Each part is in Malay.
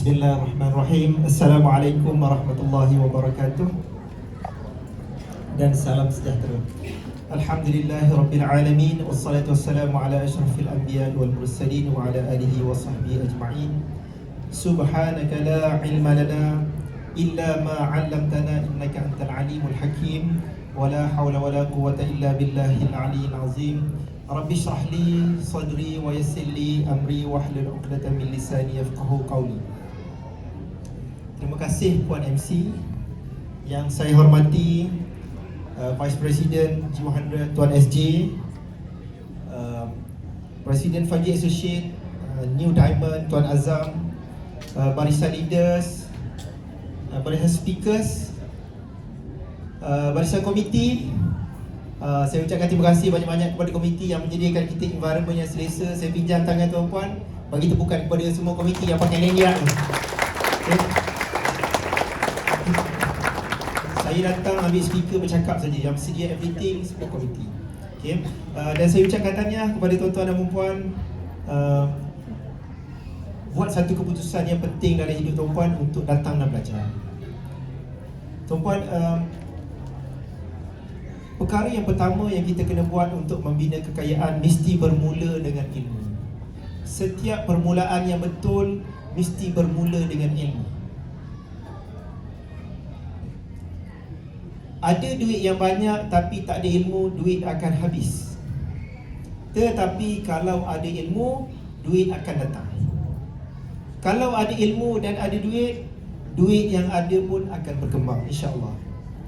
Bismillahirrahmanirrahim. Assalamualaikum warahmatullahi wabarakatuh. Dan salam sejahtera. Alhamdulillahirabbil alamin, wassalatu wassalamu ala asyrafil anbiya'i wal mursalin wa ala alihi wa sahbihi ajma'in. Subhanaka la ilma lana illa ma 'allamtana innaka antal alimul hakim. Wa la hawla wa la quwwata illa billahil aliyyil azim. Rabbi shrah li sadri wa yassir li amri wahlul 'uqdatam min lisani yafqahu qawli. Terima kasih Puan MC. Yang saya hormati Vice President G100 Tuan SJ, Presiden Fajri Associate New Diamond Tuan Azam, barisan leaders, barisan speakers, barisan komiti. Saya ucapkan terima kasih banyak-banyak kepada komiti yang menyediakan kita environment yang selesa. Saya pinjam tangan tuan-puan, bagi tepukan kepada semua komiti yang pakai lanyard ni. Okay. Saya datang ambil speaker bercakap saja, yang sedia everything semua komiti. Okay. Dan saya ucapkan tahniah kepada tuan-tuan dan puan-puan, buat satu keputusan yang penting dalam hidup tuan-puan untuk datang dan belajar. Tuan-puan, perkara yang pertama yang kita kena buat untuk membina kekayaan mesti bermula dengan ilmu. Setiap permulaan yang betul mesti bermula dengan ilmu. Ada duit yang banyak tapi tak ada ilmu, duit akan habis. Tetapi kalau ada ilmu, duit akan datang. Kalau ada ilmu dan ada duit, duit yang ada pun akan berkembang, insya-Allah.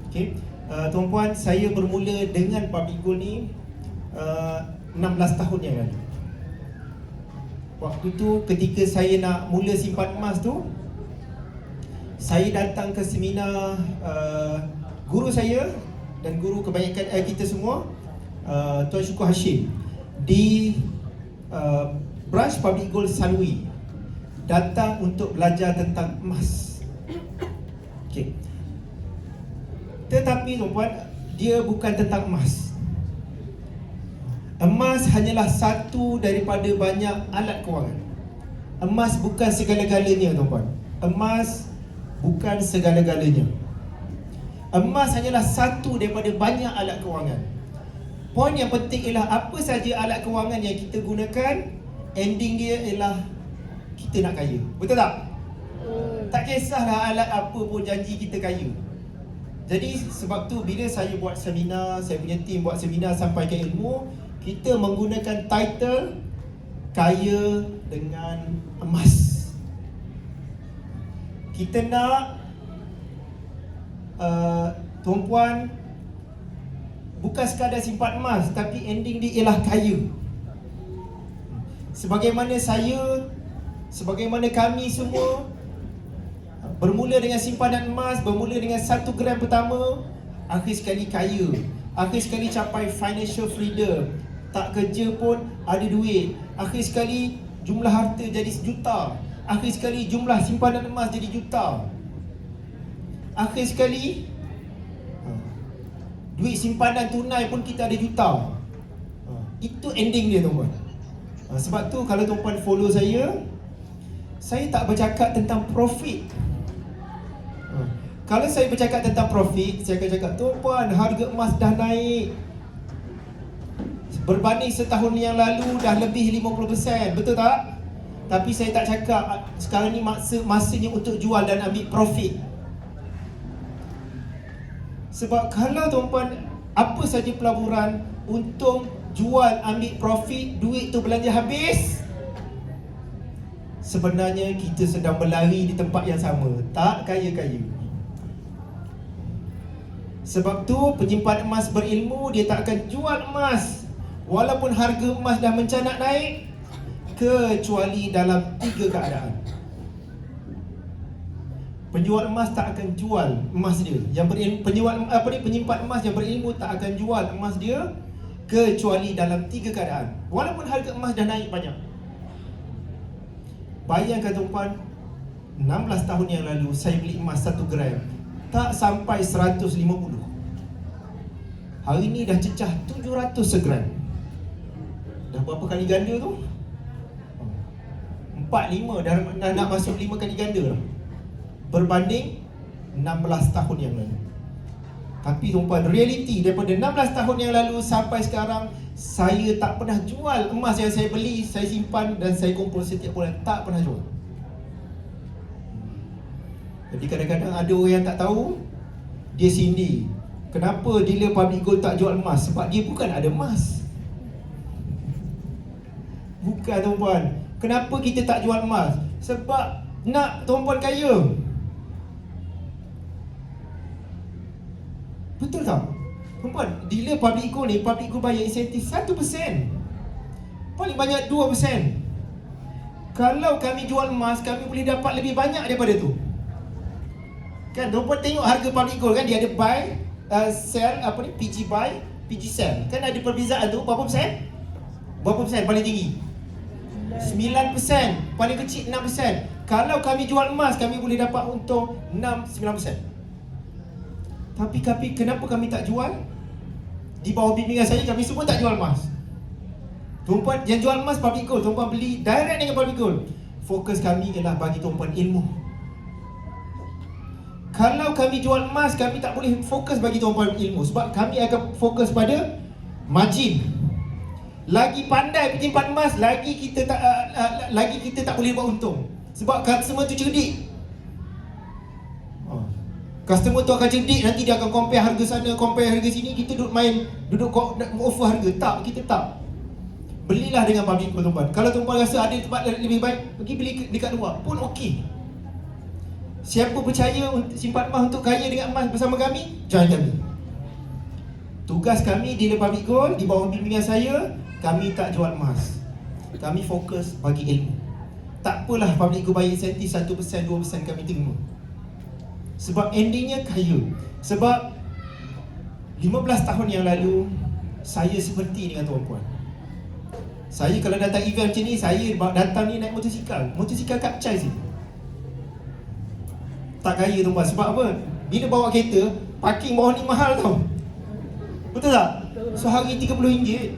Okey. Tuan-puan, saya bermula dengan public goal ni 16 tahun yang lalu. Waktu tu ketika saya nak mula simpan emas tu, saya datang ke seminar guru saya dan guru kebanyakan kita semua, Tuan Syukur Hashim di branch public goal Sanwi, datang untuk belajar tentang emas. Okey. Tetapi tuan-puan, dia bukan tentang emas. Emas hanyalah satu daripada banyak alat kewangan. Emas bukan segala-galanya tuan-puan. Emas bukan segala-galanya. Emas hanyalah satu daripada banyak alat kewangan. Poin yang penting ialah apa saja alat kewangan yang kita gunakan, ending dia ialah kita nak kaya. Betul tak? Tak kisahlah alat apa pun, janji kita kaya. Jadi sebab tu bila saya buat seminar, saya punya tim buat seminar sampaikan ilmu, kita menggunakan title Kaya dengan Emas. Kita nak tuan-puan bukan sekadar simpan emas, tapi ending dia ialah kaya. Sebagaimana saya, sebagaimana kami semua bermula dengan simpanan emas, bermula dengan 1 gram pertama, akhir sekali kaya, akhir sekali capai financial freedom, tak kerja pun ada duit, akhir sekali jumlah harta jadi 1 juta, akhir sekali jumlah simpanan emas jadi juta, akhir sekali duit simpanan tunai pun kita ada juta. Itu ending dia tuan-puan. Sebab tu kalau tuan-puan follow saya tak bercakap tentang profit. Kalau saya bercakap tentang profit, saya akan cakap, tuan-puan, harga emas dah naik. Berbanding setahun yang lalu dah lebih 50%, betul tak? Tapi saya tak cakap sekarang ni masanya untuk jual dan ambil profit. Sebab kalau tuan-puan apa saja pelaburan, untung, jual, ambil profit, duit tu belanja habis, sebenarnya kita sedang berlari di tempat yang sama, tak kaya-kaya. Sebab tu penyimpan emas berilmu, dia tak akan jual emas walaupun harga emas dah mencanak naik, kecuali dalam 3 keadaan. Penjual emas tak akan jual emas dia. Yang berilmu, penyimpan emas yang berilmu tak akan jual emas dia kecuali dalam 3 keadaan, walaupun harga emas dah naik banyak. Bayangkan tuan-puan, 16 tahun yang lalu saya beli emas 1 gram tak sampai 150. Hari ni dah cecah 700 segram. Dah berapa kali ganda tu? 4 4-5 dah nak masuk 5 kali ganda lah, berbanding 16 tahun yang lalu. Tapi tuan-puan, realiti daripada 16 tahun yang lalu sampai sekarang, saya tak pernah jual emas yang saya beli, saya simpan dan saya kumpul setiap bulan. Tak pernah jual. Jadi kadang-kadang ada orang yang tak tahu, dia sindir. Kenapa dealer public gold tak jual emas? Sebab dia bukan ada emas. Bukan tuan-puan. Kenapa kita tak jual emas? Sebab nak tuan-puan kaya. Betul tak? Tuan-puan, dealer public gold ni, public gold bayar insentif 1%, paling banyak 2%. Kalau kami jual emas, kami boleh dapat lebih banyak daripada tu. Kan, tuan-puan tengok harga public gold kan, dia ada buy, sell, PG buy, PG sell. Kan ada perbezaan tu, berapa persen? Berapa persen paling tinggi? 9%, paling kecil 6%. Kalau kami jual emas, kami boleh dapat untung 6-9%. Tapi kenapa kami tak jual? Di bawah bimbingan saya, kami semua tak jual emas. Tuan-puan yang jual emas public gold, tuan-puan beli direct dengan public gold. Fokus kami ialah bagi tuan-puan ilmu. Kalau kami jual emas, kami tak boleh fokus bagi tuan-puan ilmu, sebab kami akan fokus pada margin. Lagi pandai penyimpan emas, lagi kita tak boleh buat untung. Sebab customer tu cerdik. Customer tu akan cerdik, nanti dia akan compare harga sana, compare harga sini. Kita duduk offer harga. Tak, kita tak. Belilah dengan public gold, tuan-puan. Kalau tuan-puan rasa ada tempat lebih baik, pergi beli dekat luar pun okey. Siapa percaya simpan emas untuk kaya dengan emas bersama kami, join kami. Tugas kami dealer public gold, di bawah bimbingan saya, kami tak jual emas. Kami fokus bagi ilmu. Tak apalah public gold bayar insentif 1%, 2% kami terima. Sebab endingnya kaya. Sebab 15 tahun yang lalu, saya seperti dengan tuan-puan. Saya kalau datang event macam ni, saya datang ni naik motosikal. Motosikal kapcai sini. Tak kaya tuan-puan. Sebab apa? Bila bawa kereta, parking bawah ni mahal tau. Betul tak? Sehari RM30.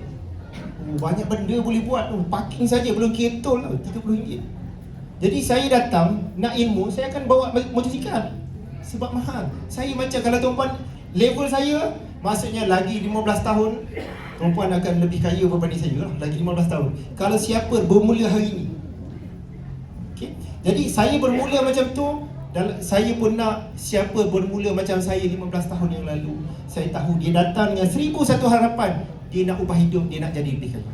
Banyak benda boleh buat tu. Parking saja belum kira tol tau, RM30. Jadi saya datang nak ilmu, saya akan bawa motosikal. Sebab mahal. Saya macam, kalau tuan-puan level saya, maksudnya lagi 15 tahun tuan-puan akan lebih kaya berbanding saya lah. Lagi 15 tahun. Kalau siapa bermula hari ni. Okay? Jadi saya bermula macam tu. Dan saya pun nak siapa bermula macam saya 15 tahun yang lalu. Saya tahu dia datang dengan 1001 harapan. Dia nak ubah hidup, dia nak jadi lebih kaya.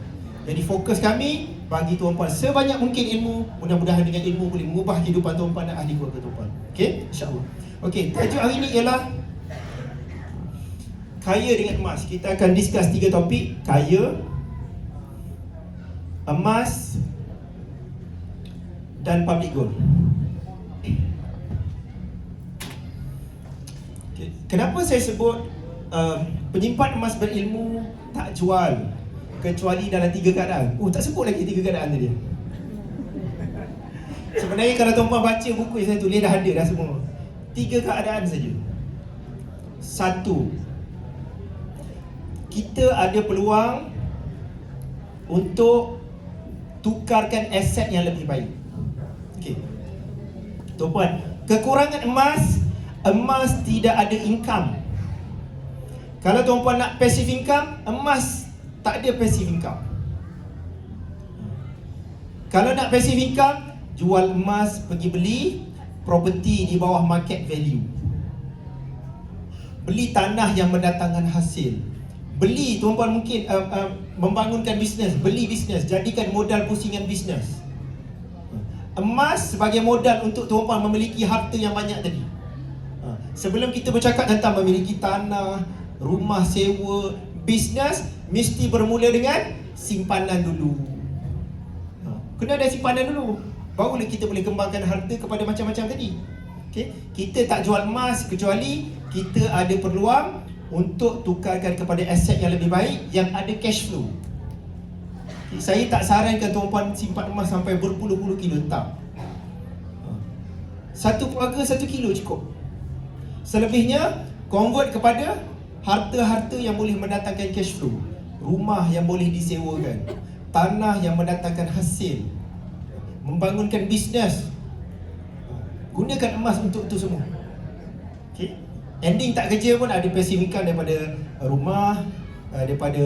Jadi fokus kami bagi tuan-puan sebanyak mungkin ilmu. Mudah-mudahan dengan ilmu boleh mengubah kehidupan tuan-puan dan ahli keluarga tuan-puan. Okey, insya-Allah. Okey, tajuk hari ini ialah kaya dengan emas. Kita akan discuss 3 topik: kaya, emas dan public gold. Okay. Kenapa saya sebut penyimpan emas berilmu tak jual kecuali dalam 3 keadaan? Tak sebut lagi 3 keadaan tadi. Sebenarnya kalau tuan-puan baca buku yang saya tulis dah ada dah semua. 3 keadaan saja. 1, kita ada peluang untuk tukarkan aset yang lebih baik. Okey. Tuan-puan, kekurangan emas tidak ada income. Kalau tuan-puan nak passive income, emas tak ada passive income. Kalau nak passive income, jual emas, pergi beli property di bawah market value. Beli tanah yang mendatangkan hasil. Beli, tuan-puan mungkin membangunkan bisnes, beli bisnes, jadikan modal pusingan bisnes. Emas sebagai modal untuk tuan-puan memiliki harta yang banyak tadi. Sebelum kita bercakap tentang memiliki tanah, rumah sewa, bisnes, mesti bermula dengan simpanan dulu. Kena ada simpanan dulu, barulah kita boleh kembangkan harta kepada macam-macam tadi. Okay? Kita tak jual emas kecuali kita ada peluang untuk tukarkan kepada aset yang lebih baik, yang ada cash flow. Okay? Saya tak sarankan tuan-puan simpan emas sampai berpuluh-puluh kilo, tak. Satu keluarga 1 kilo cukup. Selebihnya convert kepada harta-harta yang boleh mendatangkan cash flow. Rumah yang boleh disewakan, tanah yang mendatangkan hasil, membangunkan bisnes, gunakan emas untuk itu semua. Okay? Ending tak kerja pun ada passive income daripada rumah, daripada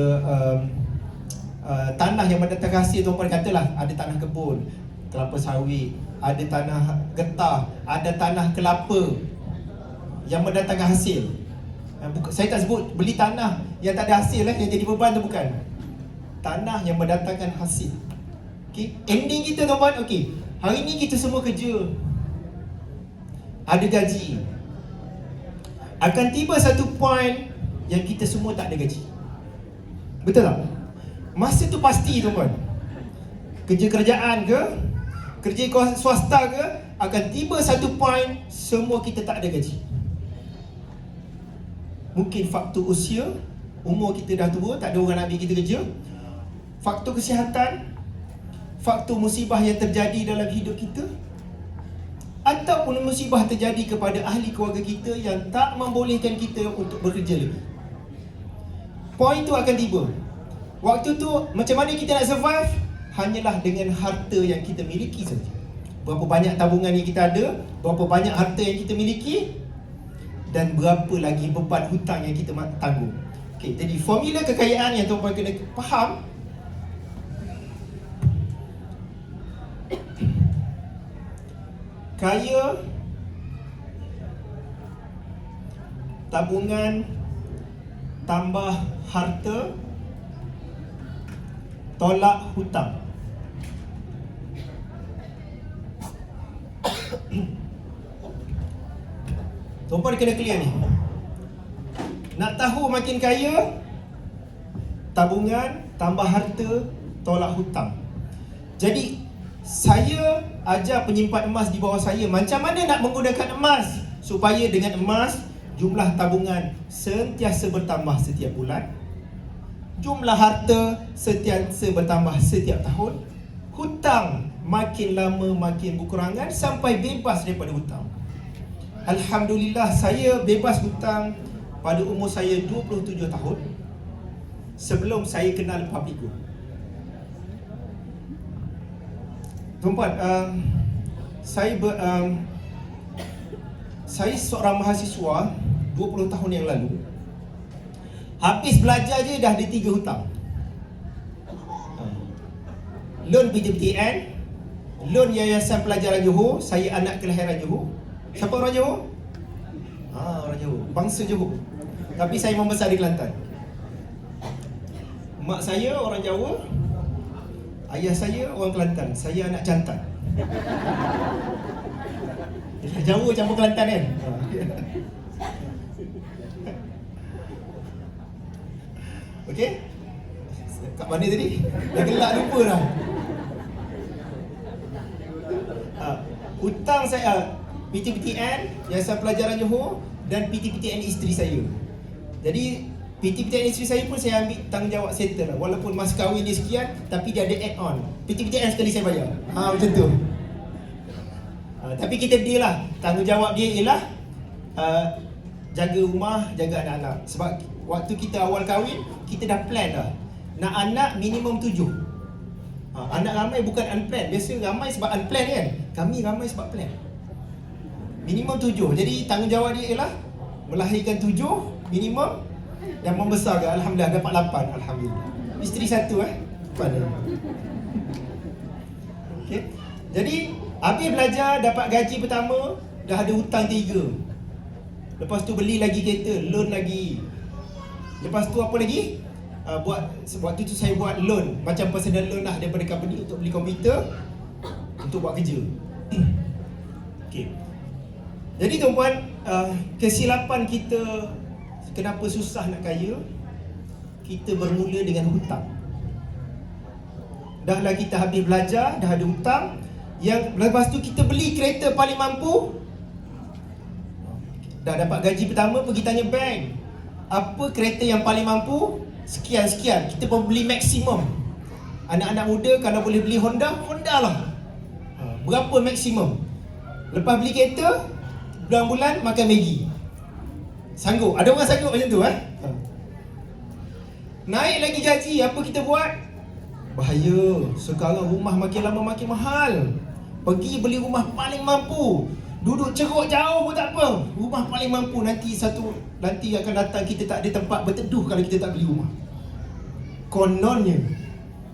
tanah yang mendatangkan hasil. Tuan-tuan katalah ada tanah kebun, kelapa sawit, ada tanah getah, ada tanah kelapa yang mendatangkan hasil. Saya tak sebut beli tanah yang tak ada hasil yang jadi beban tu, bukan. Tanah yang mendatangkan hasil. Okay? Ending kita tuan-tuan, okay, hari ni kita semua kerja, ada gaji. Akan tiba satu point yang kita semua tak ada gaji. Betul tak? Masa tu pasti tuan-tuan, kerja kerajaan ke, kerja swasta ke, akan tiba satu point semua kita tak ada gaji. Mungkin faktor usia, umur kita dah tua, tak ada orang nak ambil kita kerja. Faktor kesihatan, faktor musibah yang terjadi dalam hidup kita, ataupun musibah terjadi kepada ahli keluarga kita yang tak membolehkan kita untuk bekerja lagi. Point tu akan tiba. Waktu tu macam mana kita nak survive? Hanyalah dengan harta yang kita miliki saja. Berapa banyak tabungan yang kita ada, berapa banyak harta yang kita miliki, dan berapa lagi beban hutang yang kita tanggung. Okay, jadi formula kekayaan yang tuan-tuan kena faham, kaya, tabungan, tambah harta, tolak hutang. Tuan-tuan kena clear ni. Nak tahu makin kaya, tabungan, tambah harta, tolak hutang. Jadi saya ajar penyimpan emas di bawah saya macam mana nak menggunakan emas supaya dengan emas jumlah tabungan sentiasa bertambah setiap bulan, jumlah harta sentiasa bertambah setiap tahun, hutang makin lama makin berkurangan sampai bebas daripada hutang. Alhamdulillah, saya bebas hutang pada umur saya 27 tahun sebelum saya kenal public good. Tuan-tuan, saya seorang mahasiswa 20 tahun yang lalu. Habis belajar je dah ada 3 hutang. Loan PTPTN, loan Yayasan Pelajaran Johor, saya anak kelahiran Johor. Siapa orang Johor? Orang Johor, bangsa Johor. Tapi saya membesar di Kelantan. Mak saya orang Jawa, ayah saya orang Kelantan, saya anak jantan. Jawa campur Kelantan kan? Okey? Kat mana tadi? Dah gelak lupa dah. Hutang saya PTPTN, Yayasan Pelajaran Johor, dan PTPTN isteri saya. Jadi PTPTN isteri saya pun saya ambil tanggungjawab settle. Walaupun mas kahwin dia sekian, tapi dia ada add-on. PTPTN sekali saya bayar. Macam tu. Tapi kita deal lah. Tanggungjawab dia ialah jaga rumah, jaga anak-anak. Sebab waktu kita awal kahwin, kita dah plan dah. Nak anak minimum 7. Anak ramai bukan unplanned. Biasa ramai sebab unplanned kan. Kami ramai sebab plan. Minimum 7. Jadi tanggungjawab dia ialah melahirkan 7 minimum, dan membesarkan. Alhamdulillah dapat 8. Alhamdulillah. Isteri 1 Pada. Okay. Jadi habis belajar, dapat gaji pertama, dah ada hutang 3. Lepas tu beli lagi kereta, loan lagi. Lepas tu apa lagi? Waktu tu saya buat loan, macam personal loan lah daripada company untuk beli komputer, untuk buat kerja. Okay. Jadi tuan-puan, kesilapan kita, kenapa susah nak kaya, kita bermula dengan hutang. Dah lah kita habis belajar, dah ada hutang. Yang lepas tu kita beli kereta paling mampu. Dah dapat gaji pertama, pergi tanya bank, apa kereta yang paling mampu? Sekian-sekian. Kita pun beli maksimum. Anak-anak muda kalau boleh beli Honda, Honda lah. Berapa maksimum? Lepas beli kereta, bulan-bulan makan Maggi. Sanggup. Ada orang sanggup macam tu Naik lagi gaji, apa kita buat? Bahaya. Sekarang rumah makin lama makin mahal. Pergi beli rumah paling mampu, duduk ceruk jauh pun tak apa. Rumah paling mampu, nanti akan datang kita tak ada tempat berteduh kalau kita tak beli rumah. Kononnya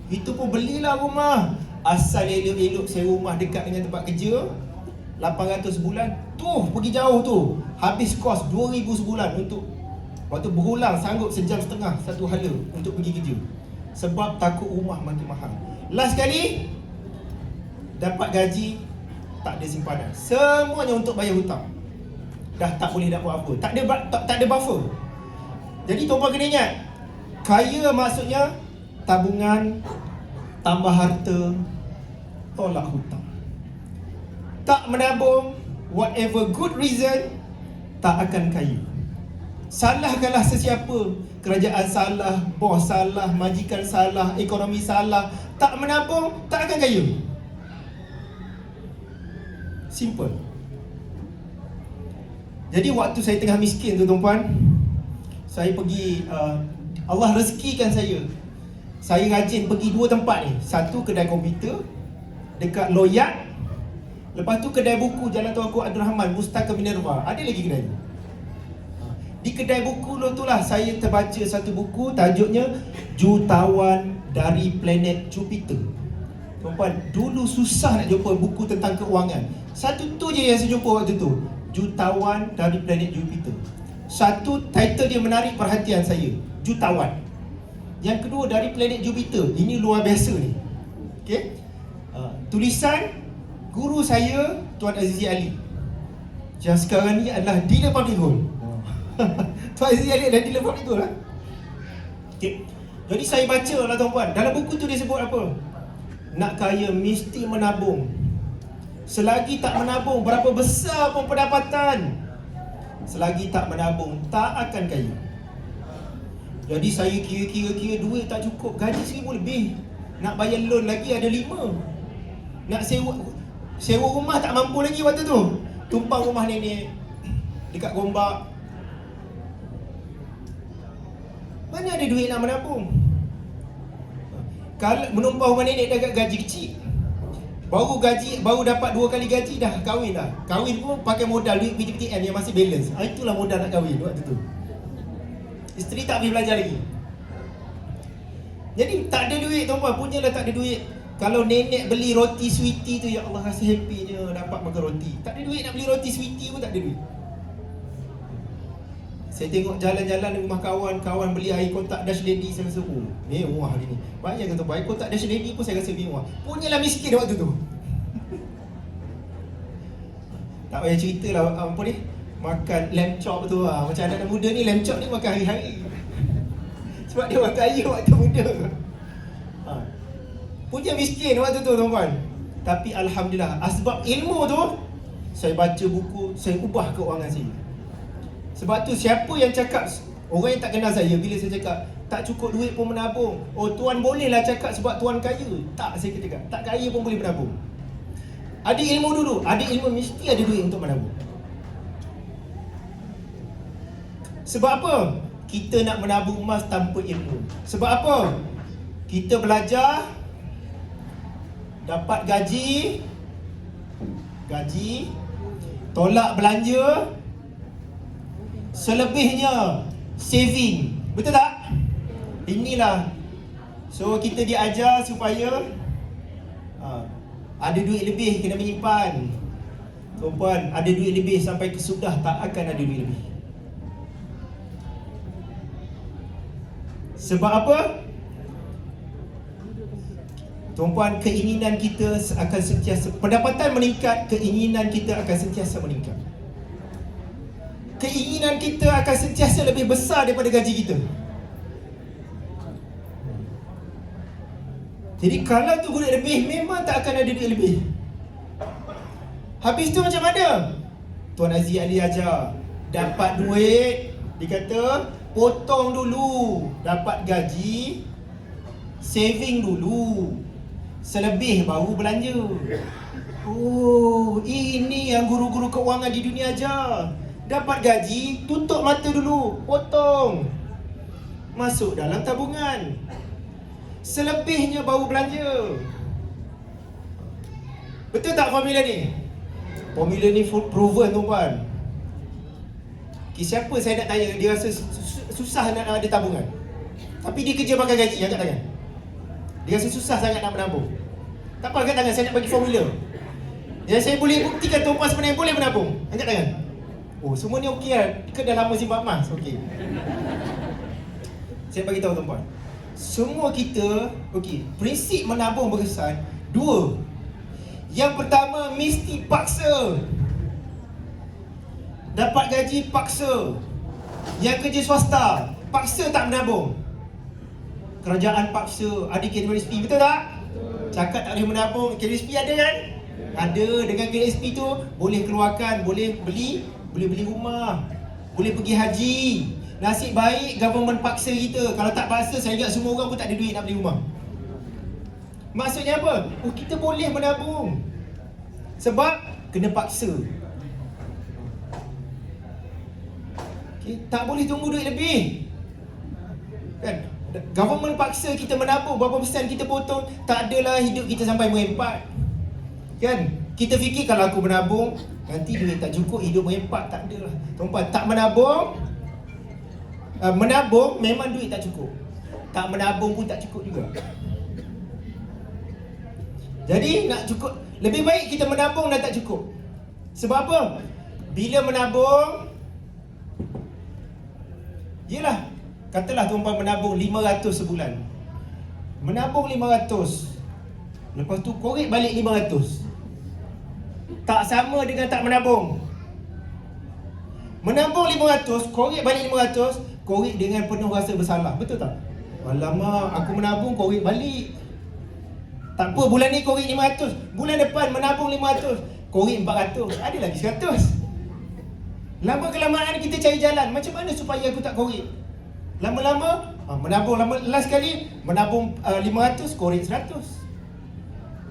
itu pun belilah rumah, asal elok-elok sewa rumah dekat dengan tempat kerja, 800 sebulan. Tuh pergi jauh tu, habis kos 2000 sebulan untuk waktu berulang, sanggup sejam setengah satu hala untuk pergi kerja. Sebab takut rumah makin mahal. Last kali dapat gaji, tak ada simpanan, semuanya untuk bayar hutang. Dah tak boleh nak buat apa, tak ada buffer. Jadi tuan-tuan kena ingat, kaya maksudnya tabungan, tambah harta, tolak hutang. Tak menabung, whatever good reason, tak akan kaya. Salahkanlah sesiapa, kerajaan salah, bos salah, majikan salah, ekonomi salah, tak menabung, tak akan kaya. Simple. Jadi waktu saya tengah miskin tu tuan-tuan, saya pergi, Allah rezekikan saya rajin pergi dua tempat ni. Satu kedai komputer dekat Loyak, lepas tu kedai buku Jalan Tuanku Abdul Rahman, Pustaka Minerva. Ada lagi kedai ni. Di kedai buku tu lah saya terbaca satu buku, tajuk,nya Jutawan dari Planet Jupiter. Tuan-tuan, dulu susah nak jumpa buku tentang keuangan. Satu tu je yang saya jumpa waktu tu, Jutawan dari Planet Jupiter. Satu, title dia menarik perhatian saya, Jutawan. Yang kedua, dari Planet Jupiter. Ini luar biasa ni. Okay? Tulisan guru saya, Tuan Azizi Ali, yang sekarang ni adalah dealer public gold. Tuan Azizi Ali adalah dealer public gold lah. Okay. Jadi saya baca lah tuan-tuan, dalam buku tu dia sebut apa? Nak kaya mesti menabung. Selagi tak menabung, berapa besar pun pendapatan, selagi tak menabung, tak akan kaya. Jadi saya kira duit tak cukup, gaji 1000 lebih, nak bayar loan lagi ada 5, nak sewa rumah tak mampu lagi waktu tu. Tumpang rumah nenek dekat Gombak, mana ada duit nak menabung? Kalau menumpang rumah nenek dah gaji kecil, baru dapat 2 kali gaji dah kahwin dah. Kahwin pun pakai modal duit PTPTN yang masih balance. Itulah modal nak kahwin waktu tu. Isteri tak boleh belajar lagi. Jadi tak ada duit tuan-tuan, punyalah tak ada duit. Kalau nenek beli roti sweetie tu, ya Allah rasa happy je dapat makan roti. Tak ada duit nak beli roti sweetie pun tak ada duit. Saya tengok jalan-jalan di rumah kawan beli air kotak Dash Lady, saya rasa mewah hari ni. Bayangkan tuan-tuan, air kotak Dash Lady pun saya rasa mewah. Punyalah miskin waktu tu. Tak payah cerita lah apa ni, makan lamb chop tu lah. Macam anak-anak muda ni, lamb chop ni makan hari-hari. Sebab dia orang kaya waktu muda. Punya miskin waktu tu tuan-tuan. Tapi Alhamdulillah, asbab ilmu tu, saya baca buku, saya ubah keuangan saya. Sebab tu siapa yang cakap, orang yang tak kenal saya, bila saya cakap tak cukup duit pun menabung, oh tuan bolehlah cakap sebab tuan kaya. Tak, saya cakap tak kaya pun boleh menabung. Ada ilmu dulu, ada ilmu mesti ada duit untuk menabung. Sebab apa? Kita nak menabung emas tanpa ilmu. Sebab apa? Kita belajar, dapat gaji, tolak belanja, selebihnya saving. Betul tak? Inilah. So kita diajar supaya ada duit lebih kena menyimpan. Tuan-puan, ada duit lebih sampai kesudah tak akan ada duit lebih. Sebab apa? Tuan-puan, keinginan kita akan sentiasa, pendapatan meningkat, keinginan kita akan sentiasa meningkat. Keinginan kita akan sentiasa lebih besar daripada gaji kita. Jadi kalau tu duit lebih, memang tak akan ada duit lebih. Habis tu macam mana? Tuan Aziz Ali ajar, dapat duit, dia kata potong dulu, dapat gaji, saving dulu, selebih baru belanja. Oh, ini yang guru-guru keuangan di dunia ajar. Dapat gaji, tutup mata dulu, potong, masuk dalam tabungan, selebihnya baru belanja. Betul tak formula ni? Formula ni proven tuan-tuan. Siapa saya nak tanya, dia rasa susah nak ada tabungan, tapi dia kerja pakai gaji, angkat tangan. Dia rasa susah sangat nak menabung. Tak apa, angkat tangan, saya nak bagi formula yang saya boleh buktikan tuan-tuan sebenarnya boleh menabung. Angkat tangan. Oh, semua ni okey kan? Ke dah lama simpan emas? Okey. Saya bagi tahu tuan-tuan, semua kita, okey, prinsip menabung berkesan dua. Yang pertama, mesti paksa. Dapat gaji, paksa. Yang kerja swasta, paksa tak menabung. Kerajaan paksa, ada KSP, betul tak? Cakap tak boleh menabung, KSP ada kan? Ada. Dengan KSP tu boleh keluarkan, boleh beli rumah, boleh pergi haji. Nasib baik government paksa kita. Kalau tak paksa, saya ingat semua orang pun tak ada duit nak beli rumah. Maksudnya apa? Oh, kita boleh menabung sebab kena paksa. Okay? Tak boleh tunggu duit lebih kan? Government paksa kita menabung. Berapa persen kita potong? Tak adalah hidup kita sampai merempat kan? Kita fikir kalau aku menabung nanti duit tak cukup, hidup merempat. Tak adalah tuan-tuan. Tak menabung, menabung memang duit tak cukup. Tak menabung pun tak cukup juga. Jadi nak cukup, lebih baik kita menabung dan tak cukup. Sebab apa? Bila menabung, yelah, katalah tuan-tuan menabung 500 sebulan. Menabung 500, lepas tu korek balik 500. Tak sama dengan tak menabung. Menabung 500, korek balik 500, korek dengan penuh rasa bersalah. Betul tak? Alamak, aku menabung korek balik. Tak apa, bulan ni korek 500, bulan depan menabung 500, korek 400, ada lagi 100. Lama kelamaan kita cari jalan, macam mana supaya aku tak korek? Lama-lama menabung, last kali menabung 500, korek 100.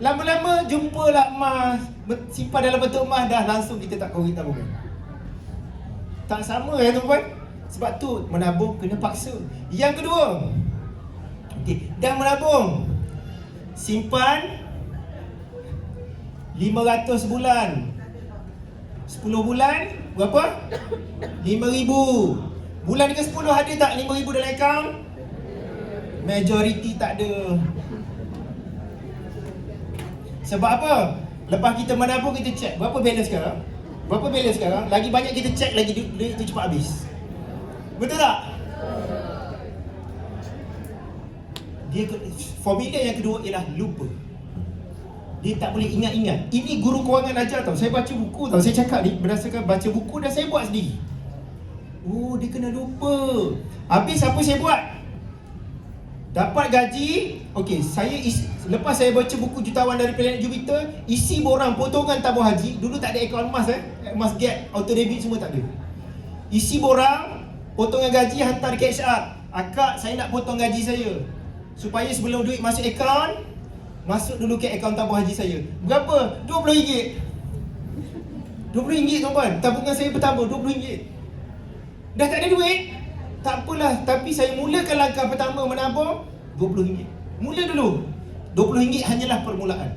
Lama-lama jumpalah emas, simpan dalam bentuk emas, dah langsung kita tak korek tabungan. Tak sama ya tuan-tuan. Sebab tu menabung kena paksa. Yang kedua, okay, dah menabung, simpan 500 bulan, 10 bulan berapa? 5,000. Bulan ke-10 ada tak 5,000 dalam akaun? Majoriti tak ada. Sebab apa? Lepas kita menabung, kita check berapa balance sekarang? Berapa balance sekarang? Lagi banyak kita check, lagi duit tu cepat habis. Betul tak? Formula yang kedua ialah lupa. Dia tak boleh ingat-ingat. Ini guru kewangan ajar tau. Saya baca buku tau. Saya cakap ni berdasarkan baca buku dan saya buat sendiri. Oh, dia kena lupa. Habis apa saya buat? Dapat gaji. Okey, lepas saya baca buku Jutawan dari Planet Jupiter, isi borang potongan tabung haji. Dulu tak ada akaun emas emas gap, auto debit semua tak ada. Isi borang potongan gaji, hantar ke HR. Akak, saya nak potong gaji saya. Supaya sebelum duit masuk akaun, masuk dulu ke akaun tabung haji saya. Berapa? RM20. RM20 tuan-tuan. Tabungan saya bertambah RM20. Dah tak ada duit? Tak apalah, tapi saya mulakan langkah pertama menabung RM20. Mula dulu. RM20 hanyalah permulaan.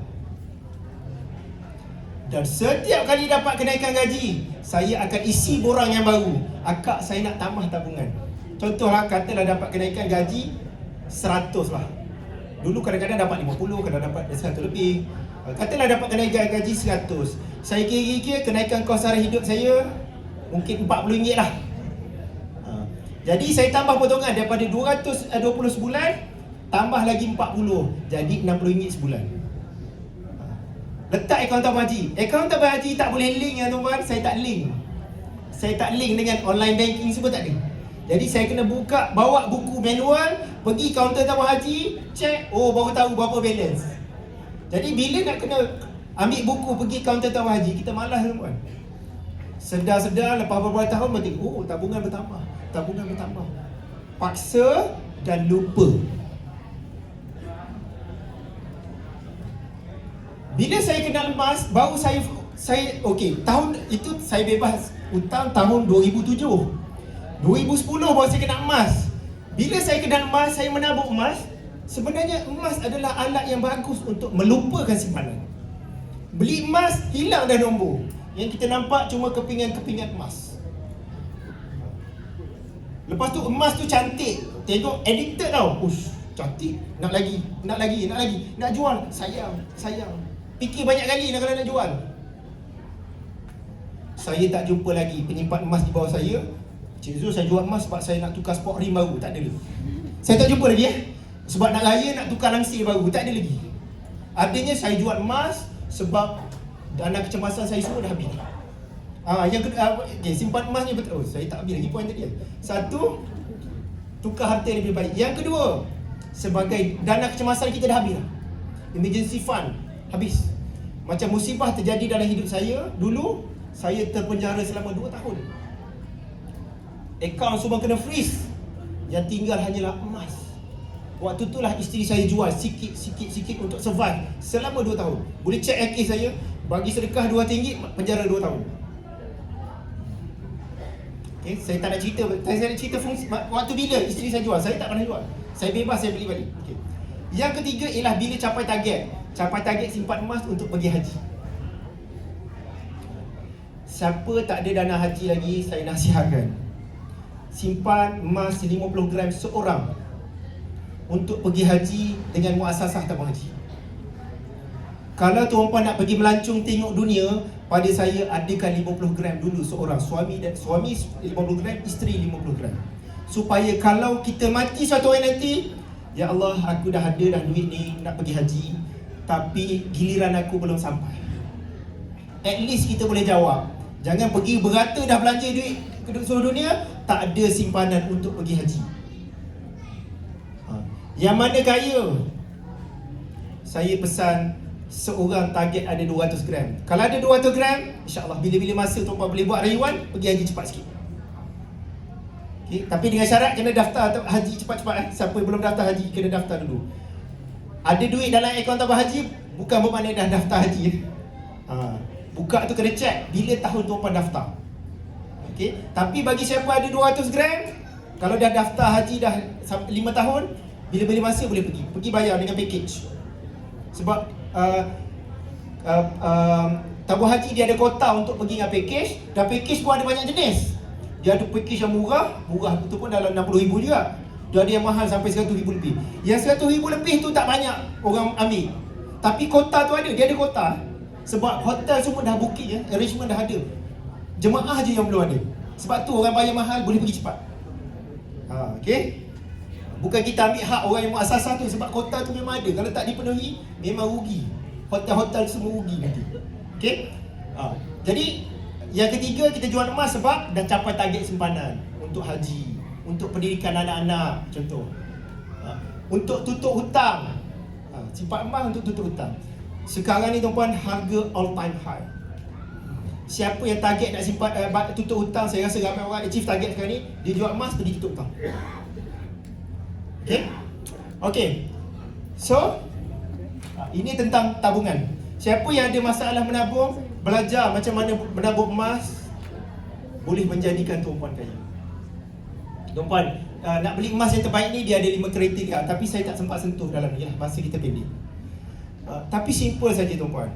Dan setiap kali dapat kenaikan gaji, saya akan isi borang yang baru. Akak, saya nak tambah tabungan. Contohlah, katalah dapat kenaikan gaji 100 lah. Dulu kadang-kadang dapat 50, kadang dapat 100 lebih. Katalah dapat kenaikan gaji 100. Saya kira-kira kenaikan kos sara hidup saya mungkin RM40 lah. Jadi saya tambah potongan daripada 220 sebulan, tambah lagi 40, jadi RM60 sebulan. Letak akaun tabung haji. Akaun tabung haji tak boleh link ya tuan-tuan. Saya tak link. Saya tak link dengan online banking semua, tak ada. Jadi saya kena bawa buku manual, pergi kaunter tabung haji, check, oh baru tahu berapa balance. Jadi bila nak kena ambil buku pergi kaunter tabung haji, kita malas tuan-tuan. Sedar-sedar lepas beberapa tahun berarti, oh tabungan bertambah. Tabungan bertambah. Paksa dan lupa. Bila saya kenal emas, baru saya okey, tahun itu saya bebas hutang tahun 2007. 2010 baru saya kenal emas. Bila saya kenal emas, saya menabung emas. Sebenarnya emas adalah alat yang bagus untuk melupakan simpanan. Beli emas, hilang dah nombor. Yang kita nampak cuma kepingan-kepingan emas. Lepas tu emas tu cantik, tengok addicted tau. Ush, cantik, nak lagi, nak jual, sayang. Fikir banyak kali nak kalau nak jual. Saya tak jumpa lagi penyimpan emas di bawah saya. Cik Zul, saya jual emas sebab saya nak tukar sport rim baru. Tak ada lagi. Saya tak jumpa lagi sebab nak raya nak tukar langsir baru. Tak ada lagi. Artinya saya jual emas sebab dana kecemasan saya semua dah habis. Yang kedua, simpan emas ni betul. Saya tak habis lagi poin tadi. Satu, tukar harta yang lebih baik. Yang kedua, sebagai dana kecemasan kita dah habis lah. Emergency fund habis. Macam musibah terjadi dalam hidup saya. Dulu saya terpenjara selama 2 tahun. Akaun semua kena freeze. Yang tinggal hanyalah emas. Waktu itulah isteri saya jual sikit untuk survive selama 2 tahun. Boleh check AK saya, bagi sedekah RM2, penjara 2 tahun. Okay, saya tak nak cerita. Saya nak cerita fungsi waktu bila isteri saya jual. Saya tak pernah jual. Saya bebas, saya beli balik. Okay. Yang ketiga ialah bila capai target simpan emas untuk pergi haji. Siapa tak ada dana haji lagi, saya nasihatkan, simpan emas 50 gram seorang untuk pergi haji dengan muasasah tabung haji. Kalau tuan-puan nak pergi melancong tengok dunia, pada saya adakan 50 gram dulu seorang. Suami 50 gram, isteri 50 gram. Supaya kalau kita mati suatu hari nanti, ya Allah, aku dah ada dah duit ni nak pergi haji, tapi giliran aku belum sampai. At least kita boleh jawab. Jangan pergi berata dah belanja duit ke seluruh dunia, tak ada simpanan untuk pergi haji. Yang mana kaya, saya pesan seorang target ada 200 gram. Kalau ada 200 gram, insyaAllah bila-bila masa tuan-tuan boleh buat rayuan, pergi haji cepat sikit. Okay, tapi dengan syarat kena daftar haji cepat-cepat. Siapa yang belum daftar haji, kena daftar dulu. Ada duit dalam akaun tabung haji, bukan bermakna dah daftar haji. Buka tu kena check bila tahun tuan-tuan daftar. Okay, tapi bagi siapa ada 200 gram, kalau dah daftar haji dah 5 tahun, bila-bila masa boleh pergi bayar dengan package. Sebab tabung haji dia ada kota untuk pergi dengan package. Dan package pun ada banyak jenis. Dia ada package yang murah itu pun dalam RM60,000 juga. Dia ada yang mahal sampai RM100,000 lebih. Yang RM100,000 lebih tu tak banyak orang ambil. Tapi kota tu ada, dia ada kota. Sebab hotel semua dah booking, arrangement dah ada. Jemaah je yang belum ada. Sebab tu orang bayar mahal boleh pergi cepat. Okay? Bukan kita ambil hak orang yang muasasah tu, sebab kota tu memang ada. Kalau tak dipenuhi, memang rugi. Hotel-hotel semua rugi nanti. Okay? Jadi, yang ketiga, kita jual emas sebab dah capai target simpanan. Untuk haji, untuk pendidikan anak-anak, contoh. Untuk tutup hutang. Simpan emas untuk tutup hutang. Sekarang ni tuan-puan, harga all time high. Siapa yang target nak simpan tutup hutang, saya rasa ramai orang achieve target sekarang ni, dia jual emas, pergi tutup hutang. Okay. So, ini tentang tabungan. Siapa yang ada masalah menabung, belajar macam mana menabung emas, boleh menjadikan tuan-puan kaya. Tuan-puan, nak beli emas yang terbaik ni dia ada 5 kriteria, tapi saya tak sempat sentuh dalam ni, masa kita pendek. Tapi simple saja tuan-puan.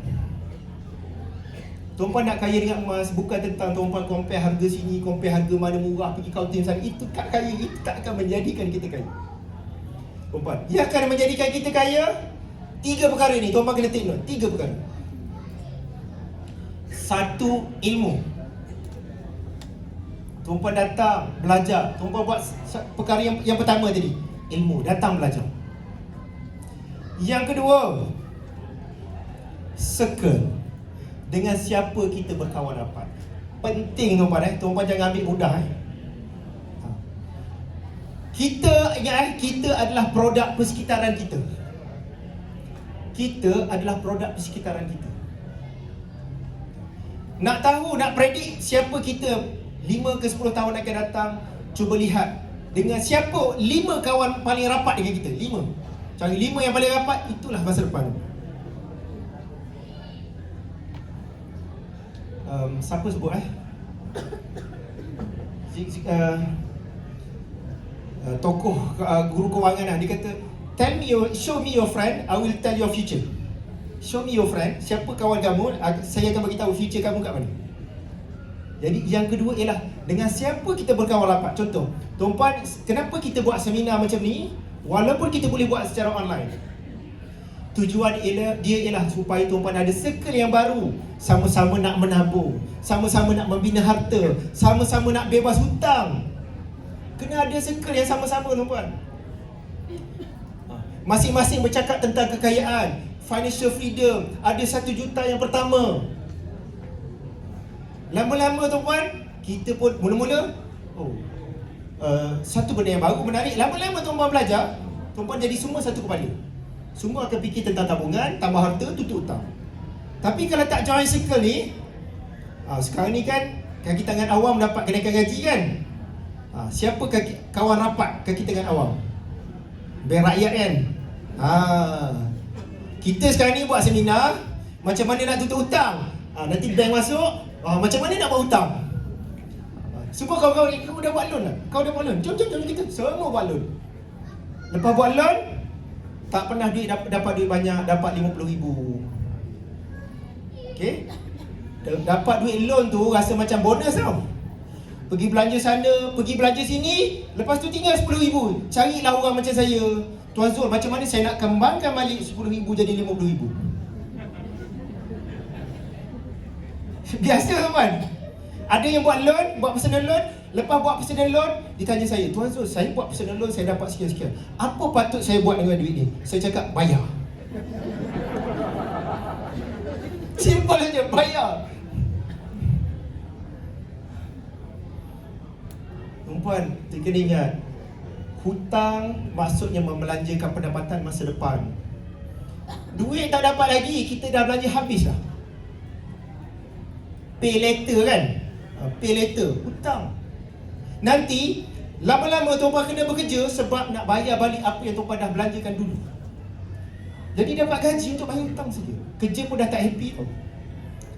Tuan-puan nak kaya dengan emas, bukan tentang tuan-puan compare harga sini, compare harga mana murah, pergi counting sana. Itu tak kaya, itu tak akan menjadikan kita kaya. Tuan-puan, yang akan menjadikan kita kaya, 3 perkara ni, tuan-puan kena take note. 3 perkara. 1, ilmu. Tuan-puan datang belajar. Tuan-puan buat perkara yang pertama tadi, ilmu, datang belajar. Yang kedua, circle. Dengan siapa kita berkawan rapat. Penting tuan-puan. Tuan-puan jangan ambil mudah. Kita ingat, kita adalah produk persekitaran kita. Kita adalah produk persekitaran kita. Nak tahu, nak predik siapa kita 5 ke 10 tahun akan datang, cuba lihat dengan siapa 5 kawan paling rapat dengan kita. 5. Cari 5 yang paling rapat, itulah masa depan. Siapa sebut tokoh guru kewangan lah. Dia kata, show me your friend, I will tell your future. Show me your friend. Siapa kawan kamu, saya akan beritahu future kamu kat mana. Jadi yang kedua ialah dengan siapa kita berkawan rapat. Contoh, tuan-puan, kenapa kita buat seminar macam ni? Walaupun kita boleh buat secara online, tujuan dia ialah supaya tuan-puan ada circle yang baru. Sama-sama nak menabung, sama-sama nak membina harta, sama-sama nak bebas hutang. Kena ada circle yang sama-sama, tuan-puan. Masing-masing bercakap tentang kekayaan, financial freedom. Ada 1 juta yang pertama. Lama-lama, tuan-puan, kita pun mula-mula satu benda yang baru, menarik. Lama-lama tuan-puan belajar, tuan-puan jadi semua satu kepala. Semua akan fikir tentang tabungan, tambah harta, tutup hutang. Tapi kalau tak join circle ni, sekarang ni kan kaki tangan awam dapat kenaikan gaji kan. Siapa kawan rapat kaki tangan awam? Bank rakyat kan. Kita sekarang ni buat seminar macam mana nak tutup hutang. Nanti bank masuk, macam mana nak buat hutang. Semua kawan-kawan kamu dah buat loan lah. Kau dah buat loan. Jom kita semua buat loan. Lepas buat loan, tak pernah duit dapat duit banyak, dapat 50,000. Okey. Dapat duit loan tu rasa macam bonus tau. Pergi belanja sana, pergi belanja sini, lepas tu tinggal 10,000. Carilah orang macam saya. Tuan Zul, macam mana saya nak kembangkan balik 10,000 jadi 50,000? Biasa kan? Ada yang buat loan, buat personal loan. Lepas buat personal loan, ditanya saya, Tuan Zul, saya buat personal loan, saya dapat sekian-sekian. Apa patut saya buat dengan duit ni? Saya cakap, bayar. Simple saja, bayar. Tuan-puan, kena ingat, hutang maksudnya membelanjakan pendapatan masa depan. Duit tak dapat lagi, kita dah belanja habis dah. Pay later kan? Pay later, hutang. Nanti, lama-lama tuan-puan kena bekerja sebab nak bayar balik apa yang tuan-puan dah belanjakan dulu. Jadi dapat gaji untuk bayar hutang saja. Kerja pun dah tak happy tau.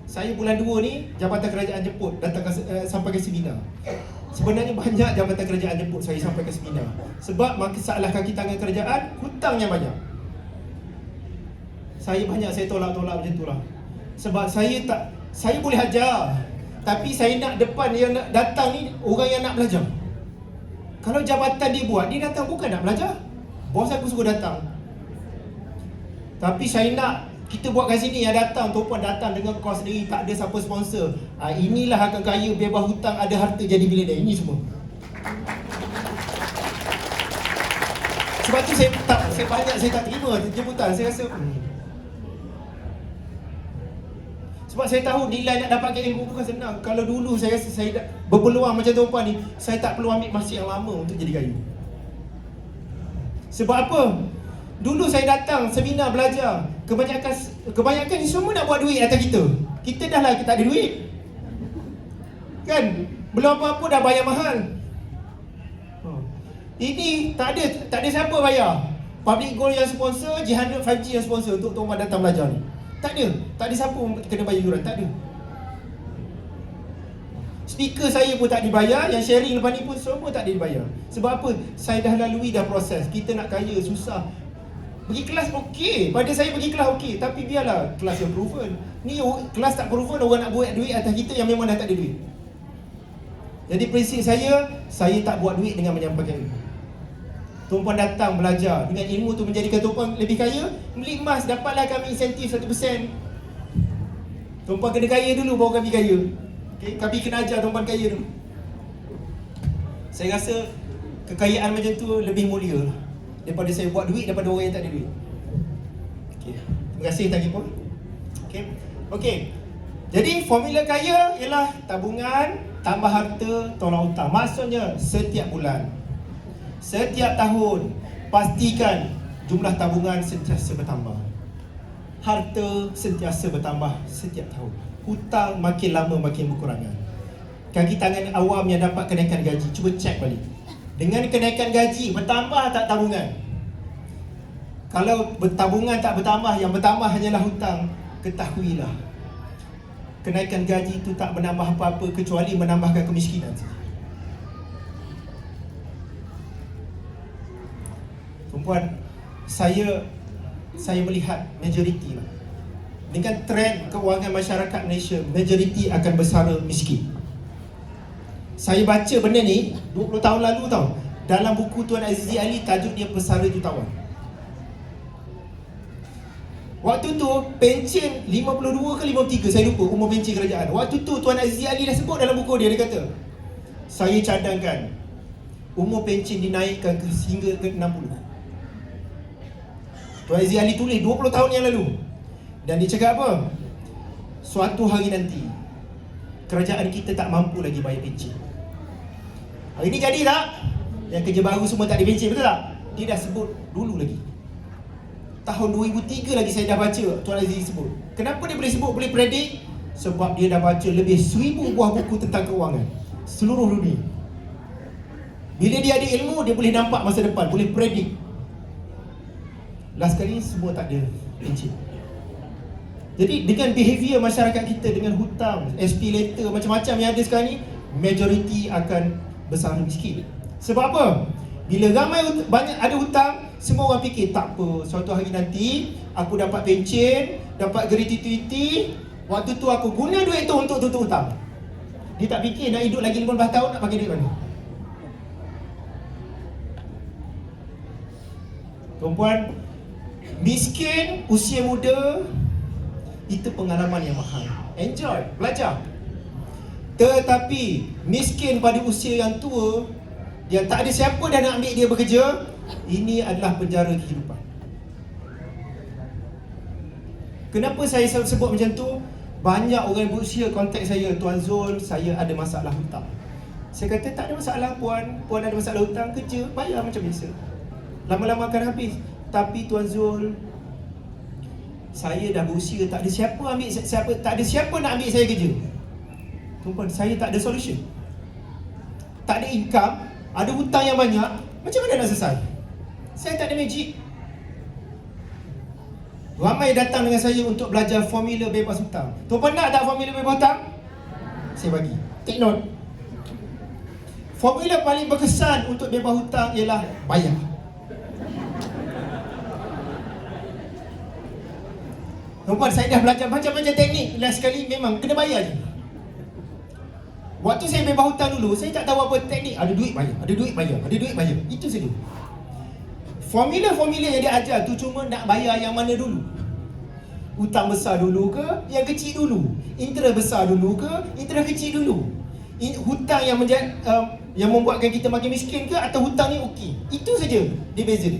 Saya bulan 2 ni, Jabatan Kerajaan jemput datang sampai ke seminar. Sebenarnya banyak Jabatan Kerajaan jemput saya sampai ke seminar. Sebab masalah kaki tangan kerajaan, hutangnya banyak. Saya tolak-tolak macam tu lah. Sebab saya boleh ajar, tapi saya nak depan yang nak datang ni orang yang nak belajar. Kalau jabatan dia buat, dia datang bukan nak belajar. Bos aku suruh datang. Tapi saya nak kita buat kat sini, yang datang, tuan-puan datang dengan kos sendiri, tak ada siapa sponsor. Inilah akan kaya, bebas hutang, ada harta, jadi milioner. Ini semua. Sebab tu saya tak terima jemputan. Saya rasa sebab saya tahu nilai nak dapatkan ilmu bukan senang. Kalau dulu saya rasa saya berpeluang macam tuan-puan ni, saya tak perlu ambil masa yang lama untuk jadi kaya. Sebab apa? Dulu saya datang seminar belajar, kebanyakan ni semua nak buat duit atas kita. Kita dah lah tak ada duit. Kan? Belum apa-apa dah bayar mahal. Ini tak ada siapa bayar. Public Gold yang sponsor, G100 5G yang sponsor untuk tuan-tuan datang belajar ni. Tak ada siapa kena bayar yuran, tak ada. Speaker saya pun tak dibayar, yang sharing lepas ni pun semua tak dibayar. Sebab apa? Saya dah lalui dah proses. Kita nak kaya susah. Pergi kelas okey, pada saya pergi kelas okey, tapi biarlah kelas yang proven. Ni kelas tak proven, orang nak buat duit atas kita yang memang dah tak ada duit. Jadi prinsip saya tak buat duit dengan menyampaikan ilmu. Tuan-puan datang belajar, dengan ilmu tu menjadikan tuan-puan lebih kaya, beli emas, dapatlah kami insentif 1%. Tuan-puan kena kaya dulu baru kami kaya. Okay? Kami kena ajar tuan-puan kaya dulu. Saya rasa kekayaan macam tu lebih mulia daripada saya buat duit daripada orang yang tak ada duit. Okay. Terima kasih Tan Kipon. Okey. Jadi formula kaya ialah tabungan tambah harta tolak hutang. Maksudnya setiap bulan, setiap tahun, pastikan jumlah tabungan sentiasa bertambah. Harta sentiasa bertambah setiap tahun. Hutang makin lama makin berkurangan. Kaki tangan awam yang dapat kenaikan gaji, cuba cek balik. Dengan kenaikan gaji, bertambah tak tabungan? Kalau tabungan tak bertambah, yang bertambah hanyalah hutang, ketahuilah kenaikan gaji itu tak menambah apa-apa kecuali menambahkan kemiskinan saja. Tuan-puan, saya melihat majoriti lah. dengan trend kewangan masyarakat Malaysia, majoriti akan bersara miskin. Saya baca benda ni 20 tahun lalu tau, dalam buku Tuan Azizi Ali, tajuk dia Pesara Jutawan. Waktu tu pencen 52 ke 53, saya lupa umur pencen kerajaan. Waktu tu Tuan Azizi Ali dah sebut dalam buku dia, dia kata, saya cadangkan umur pencen dinaikkan hingga ke 60. Tuan Azizi Ali tulis 20 tahun yang lalu. Dan dia cakap apa? Suatu hari nanti kerajaan kita tak mampu lagi bayar pencen. Hari ni jadi tak? Yang kerja baru semua tak ada pencen, betul tak? Dia dah sebut dulu lagi. Tahun 2003 lagi saya dah baca Tuan Aziz sebut. Kenapa dia boleh sebut, boleh predik? Sebab dia dah baca lebih 1000 buah buku tentang kewangan seluruh dunia. Bila dia ada ilmu, dia boleh nampak masa depan, boleh predik. Last kali semua tak ada pencen. Jadi dengan behavior masyarakat kita, dengan hutang, SP letter, macam-macam yang ada sekarang ni, majoriti akan bersara miskin. Sebab apa? Bila ramai banyak ada hutang, semua orang fikir tak apa, suatu hari nanti aku dapat pencen, dapat gratuity, waktu tu aku guna duit tu untuk tutup hutang. Dia tak fikir nak hidup lagi 15 tahun nak pakai duit mana. Tuan-puan, miskin usia muda itu pengalaman yang mahal. Enjoy, belajar. Tetapi miskin pada usia yang tua, yang tak ada siapa dah nak ambil dia bekerja, ini adalah penjara kehidupan. Kenapa saya selalu sebut macam tu? Banyak orang berusia kontak saya, Tuan Zul, saya ada masalah hutang. Saya kata tak ada masalah puan, puan ada masalah hutang, kerja, bayar macam biasa. Lama-lama akan habis. Tapi Tuan Zul, saya dah berusia, tak ada siapa nak ambil saya kerja. Tuan-puan, saya tak ada solution. Tak ada income, ada hutang yang banyak, macam mana nak selesai? Saya tak ada magic. Ramai datang dengan saya untuk belajar formula bebas hutang. Tuan-puan nak tak formula bebas hutang? Saya bagi. Take note. Formula paling berkesan untuk bebas hutang ialah bayar. Tuan-puan, saya dah belajar macam-macam teknik. Last sekali memang kena bayar je. Waktu saya bebas hutang dulu, saya tak tahu apa teknik. Ada duit bayar, ada duit bayar, ada duit bayar. Itu saja. Formula-formula yang dia ajar tu cuma nak bayar yang mana dulu. Hutang besar dulu ke, yang kecil dulu? Interest besar dulu ke, interest kecil dulu? Hutang yang membuatkan kita makin miskin ke, atau hutang ni okey? Itu saja dia beza.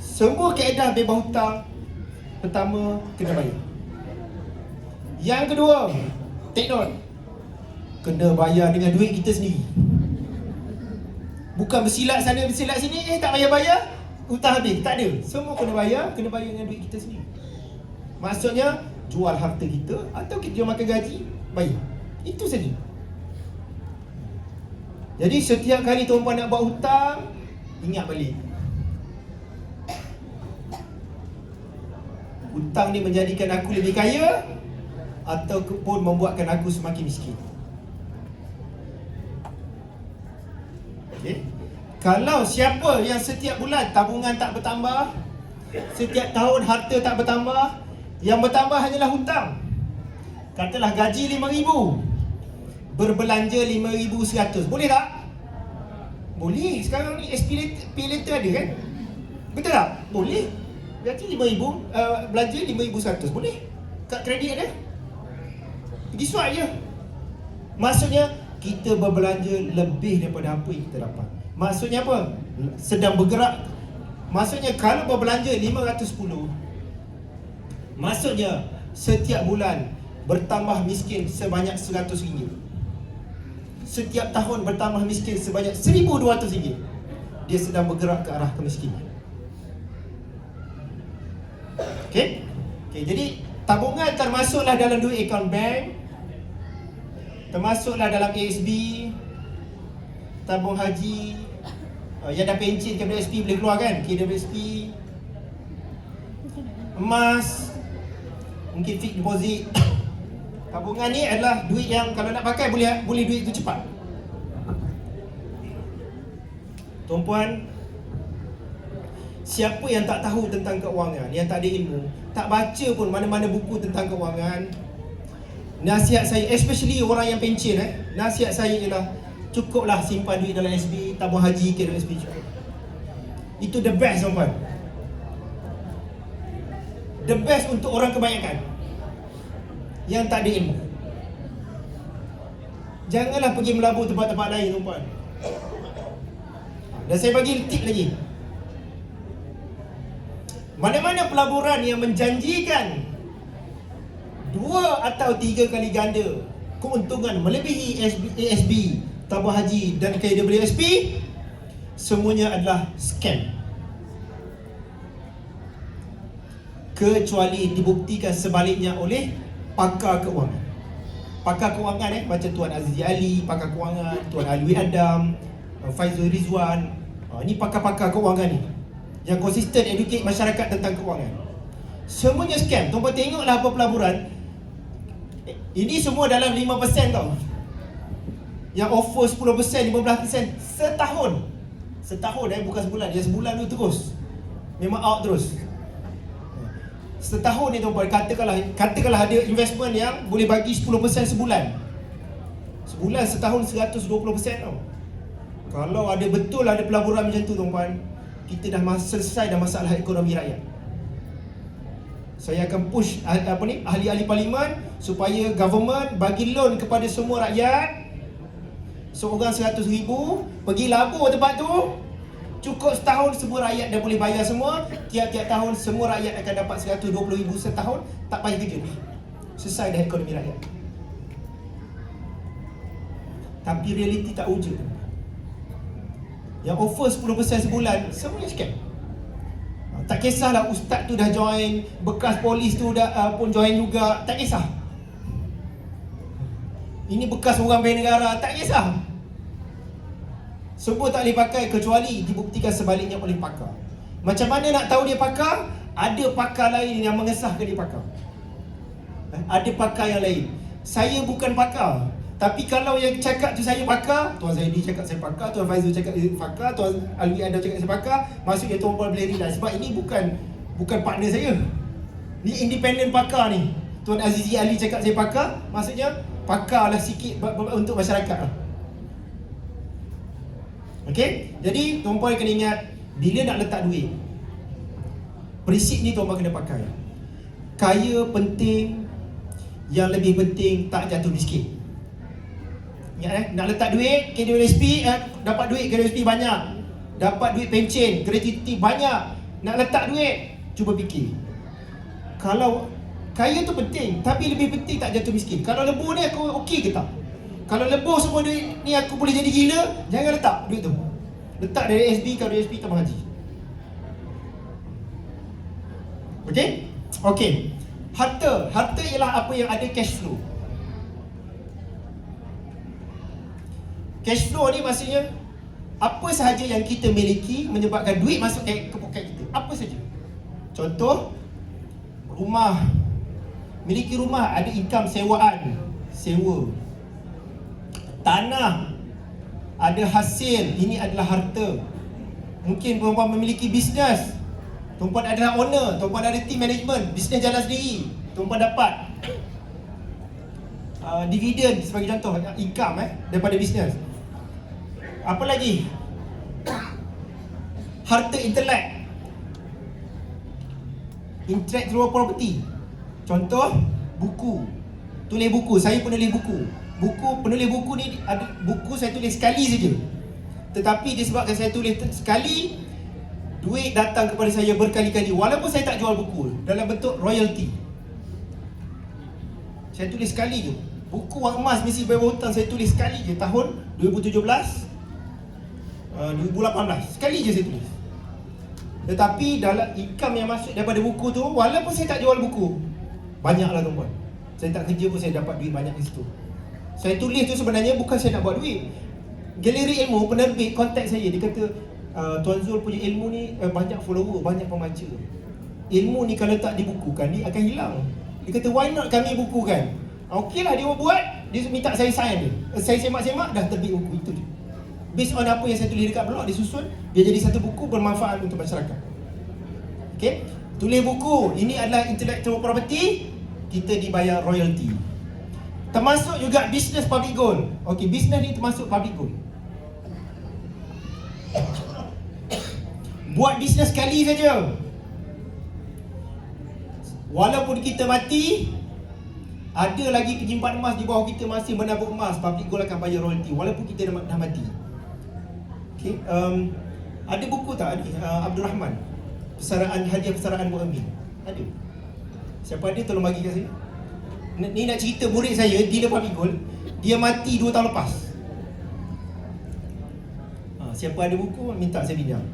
Semua kaedah bebas hutang, pertama kena bayar. Yang kedua, take note, kena bayar dengan duit kita sendiri. Bukan bersilat sana, bersilat sini, tak bayar-bayar, hutang habis. Tak ada. Semua kena bayar dengan duit kita sendiri. Maksudnya, jual harta kita atau kita jual makan gaji, bayar. Itu saja. Jadi setiap kali tuan-puan nak buat hutang, ingat balik. Hutang ni menjadikan aku lebih kaya ataupun membuatkan aku semakin miskin. Okay. Kalau siapa yang setiap bulan tabungan tak bertambah, setiap tahun harta tak bertambah, yang bertambah hanyalah hutang. Katalah gaji 5,000, berbelanja 5,100, boleh tak? Boleh. Sekarang ni pay letter ada kan? Betul tak? Boleh. Gaji 5,000, belanja 5,100, boleh. Kad kredit ada, pergi swipe je. Maksudnya kita berbelanja lebih daripada apa yang kita dapat. Maksudnya apa? Sedang bergerak. Maksudnya kalau berbelanja 510, maksudnya setiap bulan bertambah miskin sebanyak RM100. Setiap tahun bertambah miskin sebanyak RM1,200. Dia sedang bergerak ke arah kemiskinan. Okey? Jadi tabungan termasuklah dalam duit akaun bank, termasuklah dalam ASB, tabung haji, yang dah pencen KWSP boleh keluar kan? KWSP, emas, mungkin fixed deposit. Tabungan ni adalah duit yang kalau nak pakai boleh duit itu cepat. Tuan-puan, Siapa yang tak tahu tentang keuangan, yang tak ada ilmu, tak baca pun mana-mana buku tentang keuangan, nasihat saya, especially orang yang pencen, nasihat saya ialah cukuplah simpan duit dalam SB, tabung haji ke dalam SB cukup. Itu the best, tuan-tuan. The best untuk orang kebanyakan yang tak ada ilmu. Janganlah pergi melabur tempat-tempat lain, tuan-tuan. Dan saya bagi tip lagi. Mana-mana pelaburan yang menjanjikan 2 atau 3 kali ganda keuntungan melebihi ASB, tabung haji dan KWSP, semuanya adalah scam. Kecuali dibuktikan sebaliknya oleh pakar keuangan. Pakar keuangan macam Tuan Azizi Ali, pakar keuangan, Tuan Alwi Adam, Faizul Rizwan. Ini pakar-pakar keuangan ni yang konsisten educate masyarakat tentang keuangan. Semuanya scam. Tuan-tuan tengoklah apa pelaburan. Ini semua dalam 5% tau. Yang offer 10%, 15% setahun. Setahun bukan sebulan. Yang sebulan tu terus. Memang out terus. Setahun ni tuan-tuan, katakanlah ada investment yang boleh bagi 10% sebulan. Sebulan, setahun 120% tau. Kalau ada betul ada pelaburan macam tu, tuan-tuan, kita dah selesai dah masalah ekonomi rakyat. Saya akan push ahli-ahli parlimen supaya government bagi loan kepada semua rakyat. Seorang 100,000, pergi labur tempat tu. Cukup setahun semua rakyat dah boleh bayar semua. Tiap-tiap tahun semua rakyat akan dapat 120,000 setahun. Tak payah kerja. Selesai dah ekonomi rakyat. Tapi realiti tak wujud. Yang offer 10% sebulan, semuanya scam. Tak kisahlah ustaz tu dah join, bekas polis tu dah pun join juga, tak kisah. Ini bekas orang bela negara, tak kisah. Semua tak boleh pakai kecuali dibuktikan sebaliknya oleh pakar. Macam mana nak tahu dia pakar? Ada pakar lain yang mengesahkan dia pakar. Ada pakar yang lain. Saya bukan pakar, tapi kalau yang cakap tu saya pakar, Tuan Zaidi cakap saya pakar, Tuan Faizul cakap saya pakar, Tuan Alwi Adam cakap saya pakar, maksudnya tuan-tuan boleh relax. Sebab ini bukan partner saya. Ni independent pakar ni. Tuan Azizi Ali cakap saya pakar, maksudnya pakarlah sikit untuk masyarakat lah. Okey? Jadi tuan-tuan kena ingat, bila nak letak duit, prinsip ni tuan-tuan kena pakai. Kaya penting, yang lebih penting tak jatuh miskin. Ingat nak letak duit KWSP, dapat duit KWSP banyak, dapat duit pencen, gratuity banyak. Nak letak duit, cuba fikir. Kalau kaya tu penting, tapi lebih penting tak jatuh miskin. Kalau lebur ni aku okey ke tak? Kalau lebur semua duit ni aku boleh jadi gila, jangan letak duit tu. Letak dari SB, KWSP, tabung haji. Okey? Okey. Harta ialah apa yang ada cash flow. Cash flow ni maksudnya apa sahaja yang kita miliki menyebabkan duit masuk ke poket kita. Apa saja. Contoh, rumah. Miliki rumah, ada income sewaan, sewa. Tanah, ada hasil, ini adalah harta. Mungkin tuan-tuan memiliki bisnes, tuan-tuan adalah owner, tuan-tuan ada team management, bisnes jalan sendiri, tuan-tuan dapat dividen sebagai contoh, income daripada bisnes. Apa lagi? Harta intelek, intellectual property. Contoh, buku. Tulis buku, saya penulis buku. Penulis buku ni ada buku saya tulis sekali saja. Tetapi disebabkan saya tulis sekali, duit datang kepada saya berkali-kali walaupun saya tak jual buku dalam bentuk royalty. Saya tulis sekali je. Buku Wang Emas Misi Bayar Hutang saya tulis sekali je tahun 2017, 2018. Sekali je saya tulis. Tetapi dalam income yang masuk daripada buku tu, walaupun saya tak jual buku, banyaklah tuan-tuan. Saya tak kerja pun saya dapat duit banyak di situ. Saya tulis tu sebenarnya bukan saya nak buat duit. Galeri Ilmu, penerbit kontak saya. Dia kata, Tuan Zul punya ilmu ni banyak follower, banyak pembaca. Ilmu ni kalau tak dibukukan, dia akan hilang. Dia kata, why not kami bukukan? Okey lah, dia buat. Dia minta saya sign dia. Saya semak-semak, dah terbit buku itu je. Based on apa yang saya tulis dekat blog, dia susun, dia jadi satu buku bermanfaat untuk masyarakat. Okay, tulis buku, ini adalah intellectual property, kita dibayar royalty. Termasuk juga business public goal. Okay, business ni termasuk public goal. Buat bisnes sekali saja, walaupun kita mati, ada lagi penyimpan emas di bawah kita masih menabung emas, public goal akan bayar royalty walaupun kita dah mati. Okay, ada buku tak Abdul Rahman, hadiah persaraan Mu'min? Ada? Siapa ada tolong bagi kat saya. Ni nak cerita murid saya, dia public goal, dia mati 2 tahun lepas. Siapa ada buku, minta saya pinjam.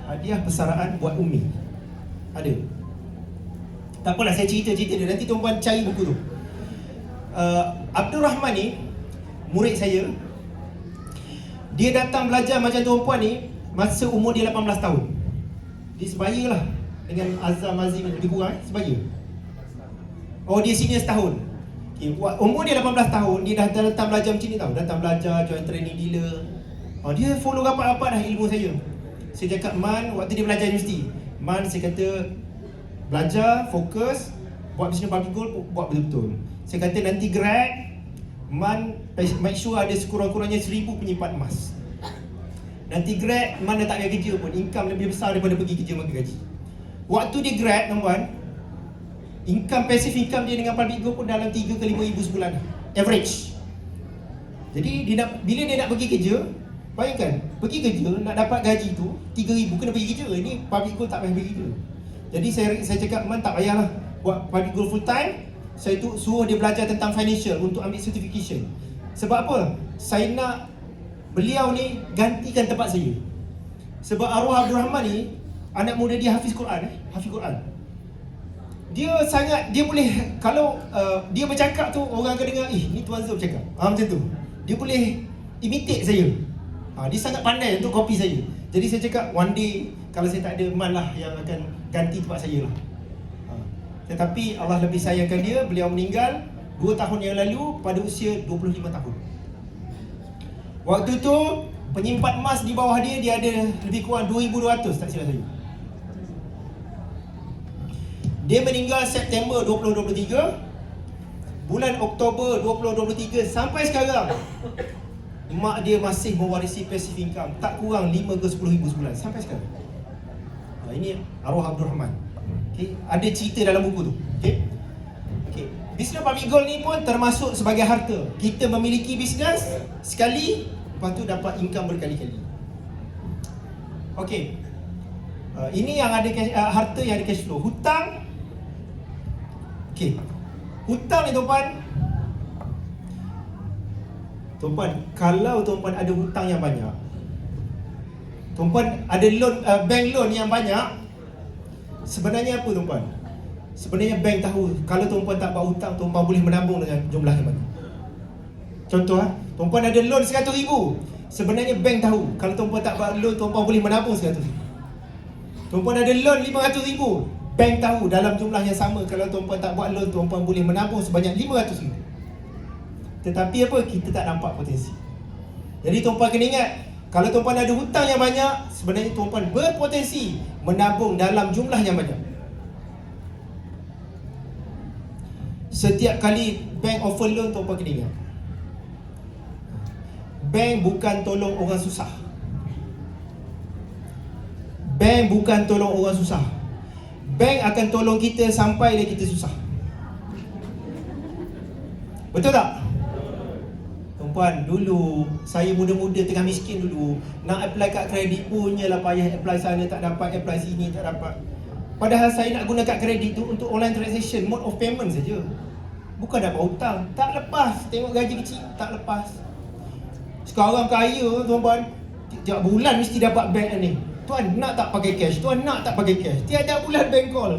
Hadiah persaraan buat Umi. Ada? Tak apalah, saya cerita-cerita dia. Nanti tuan-tuan cari buku tu. Abdul Rahman ni, murid saya, dia datang belajar macam tuan-puan ni masa umur dia 18 tahun. Dia sebaya lah dengan Azam Azim, lebih kurang sebaya. Oh, dia senior setahun. Okay, umur dia 18 tahun, dia dah datang belajar macam ni tau. Datang belajar, join training dealer. Dia follow rapat-rapat dah ilmu saya. Saya cakap, Man, waktu dia belajar universiti, Man, saya kata, belajar, fokus, buat business public goal, buat betul-betul. Saya kata nanti grad, Man, make sure ada sekurang-kurangnya 1000 penyimpan emas. Nanti grad, Man dah tak payah kerja pun, income lebih besar daripada pergi kerja makan gaji. Waktu dia grad, tuan-tuan, passive income dia dengan public goal pun dalam 3 ke 5 ribu sebulan, average. Jadi bila dia nak pergi kerja, bayangkan, pergi kerja nak dapat gaji tu 3,000, kena pergi kerja. Ini public goal tak payah pergi kerja. Jadi saya cakap, Man, tak payahlah buat public goal full time. Saya tu suruh dia belajar tentang financial untuk ambil certification. Sebab apa? Saya nak beliau ni gantikan tempat saya. Sebab arwah Abdul Rahman ni, anak muda dia hafiz Quran, hafiz Quran. Dia boleh, kalau dia bercakap tu, orang akan dengar, ni Tuan Zul cakap, macam tu. Dia boleh imitate saya. Dia sangat pandai untuk copy saya. Jadi saya cakap, one day kalau saya tak ada, Man lah yang akan ganti tempat saya lah. Tetapi Allah lebih sayangkan dia, beliau meninggal 2 tahun yang lalu pada usia 25 tahun. Waktu tu penyimpan emas di bawah dia ada lebih kurang 2,200, tak silap saya. Dia meninggal September 2023. Bulan Oktober 2023 sampai sekarang, mak dia masih mewarisi passive income tak kurang 5 ke 10 ribu sebulan sampai sekarang. Ini arwah Abdul Rahman. Okay, ada cerita dalam buku tu. Okay. Business public goal ni pun termasuk sebagai harta. Kita memiliki bisnes sekali, lepas tu dapat income berkali-kali. Okay, ini yang ada harta yang ada cash flow. Hutang. Okay, hutang ni tuan-puan, kalau tuan-puan ada hutang yang banyak, tuan-puan ada loan, bank loan yang banyak, sebenarnya apa tuan-puan? Sebenarnya bank tahu kalau tuan-puan tak buat hutang, tuan-puan boleh menabung dengan jumlah yang banyak. Contoh, tuan-puan ada loan 100,000, sebenarnya bank tahu kalau tuan-puan tak buat loan, tuan-puan boleh menabung 100,000. Tuan-puan ada loan 500,000, bank tahu dalam jumlah yang sama kalau tuan-puan tak buat loan, tuan-puan boleh menabung sebanyak 500,000. Tetapi apa? Kita tak nampak potensi. Jadi tuan-puan kena ingat, kalau tuan-puan ada hutang yang banyak, sebenarnya tuan-puan berpotensi menabung dalam jumlah yang banyak. Setiap kali bank offer loan, tuan-puan kena ingat, bank bukan tolong orang susah. Bank bukan tolong orang susah. Bank akan tolong kita sampai kita susah. Betul tak? Tuan-puan, dulu saya muda-muda tengah miskin dulu, nak apply kad kredit punyalah payah, apply sana tak dapat, apply sini tak dapat. Padahal saya nak guna kad kredit tu untuk online transaction, mode of payment saja. Bukan dapat hutang, tak lepas. Tengok gaji kecil, tak lepas. Sekarang kaya tuan-puan, tiap bulan mesti dapat bank ni. Tuan nak tak pakai cash? Tuan nak tak pakai cash? Tiap-tiap bulan bank call.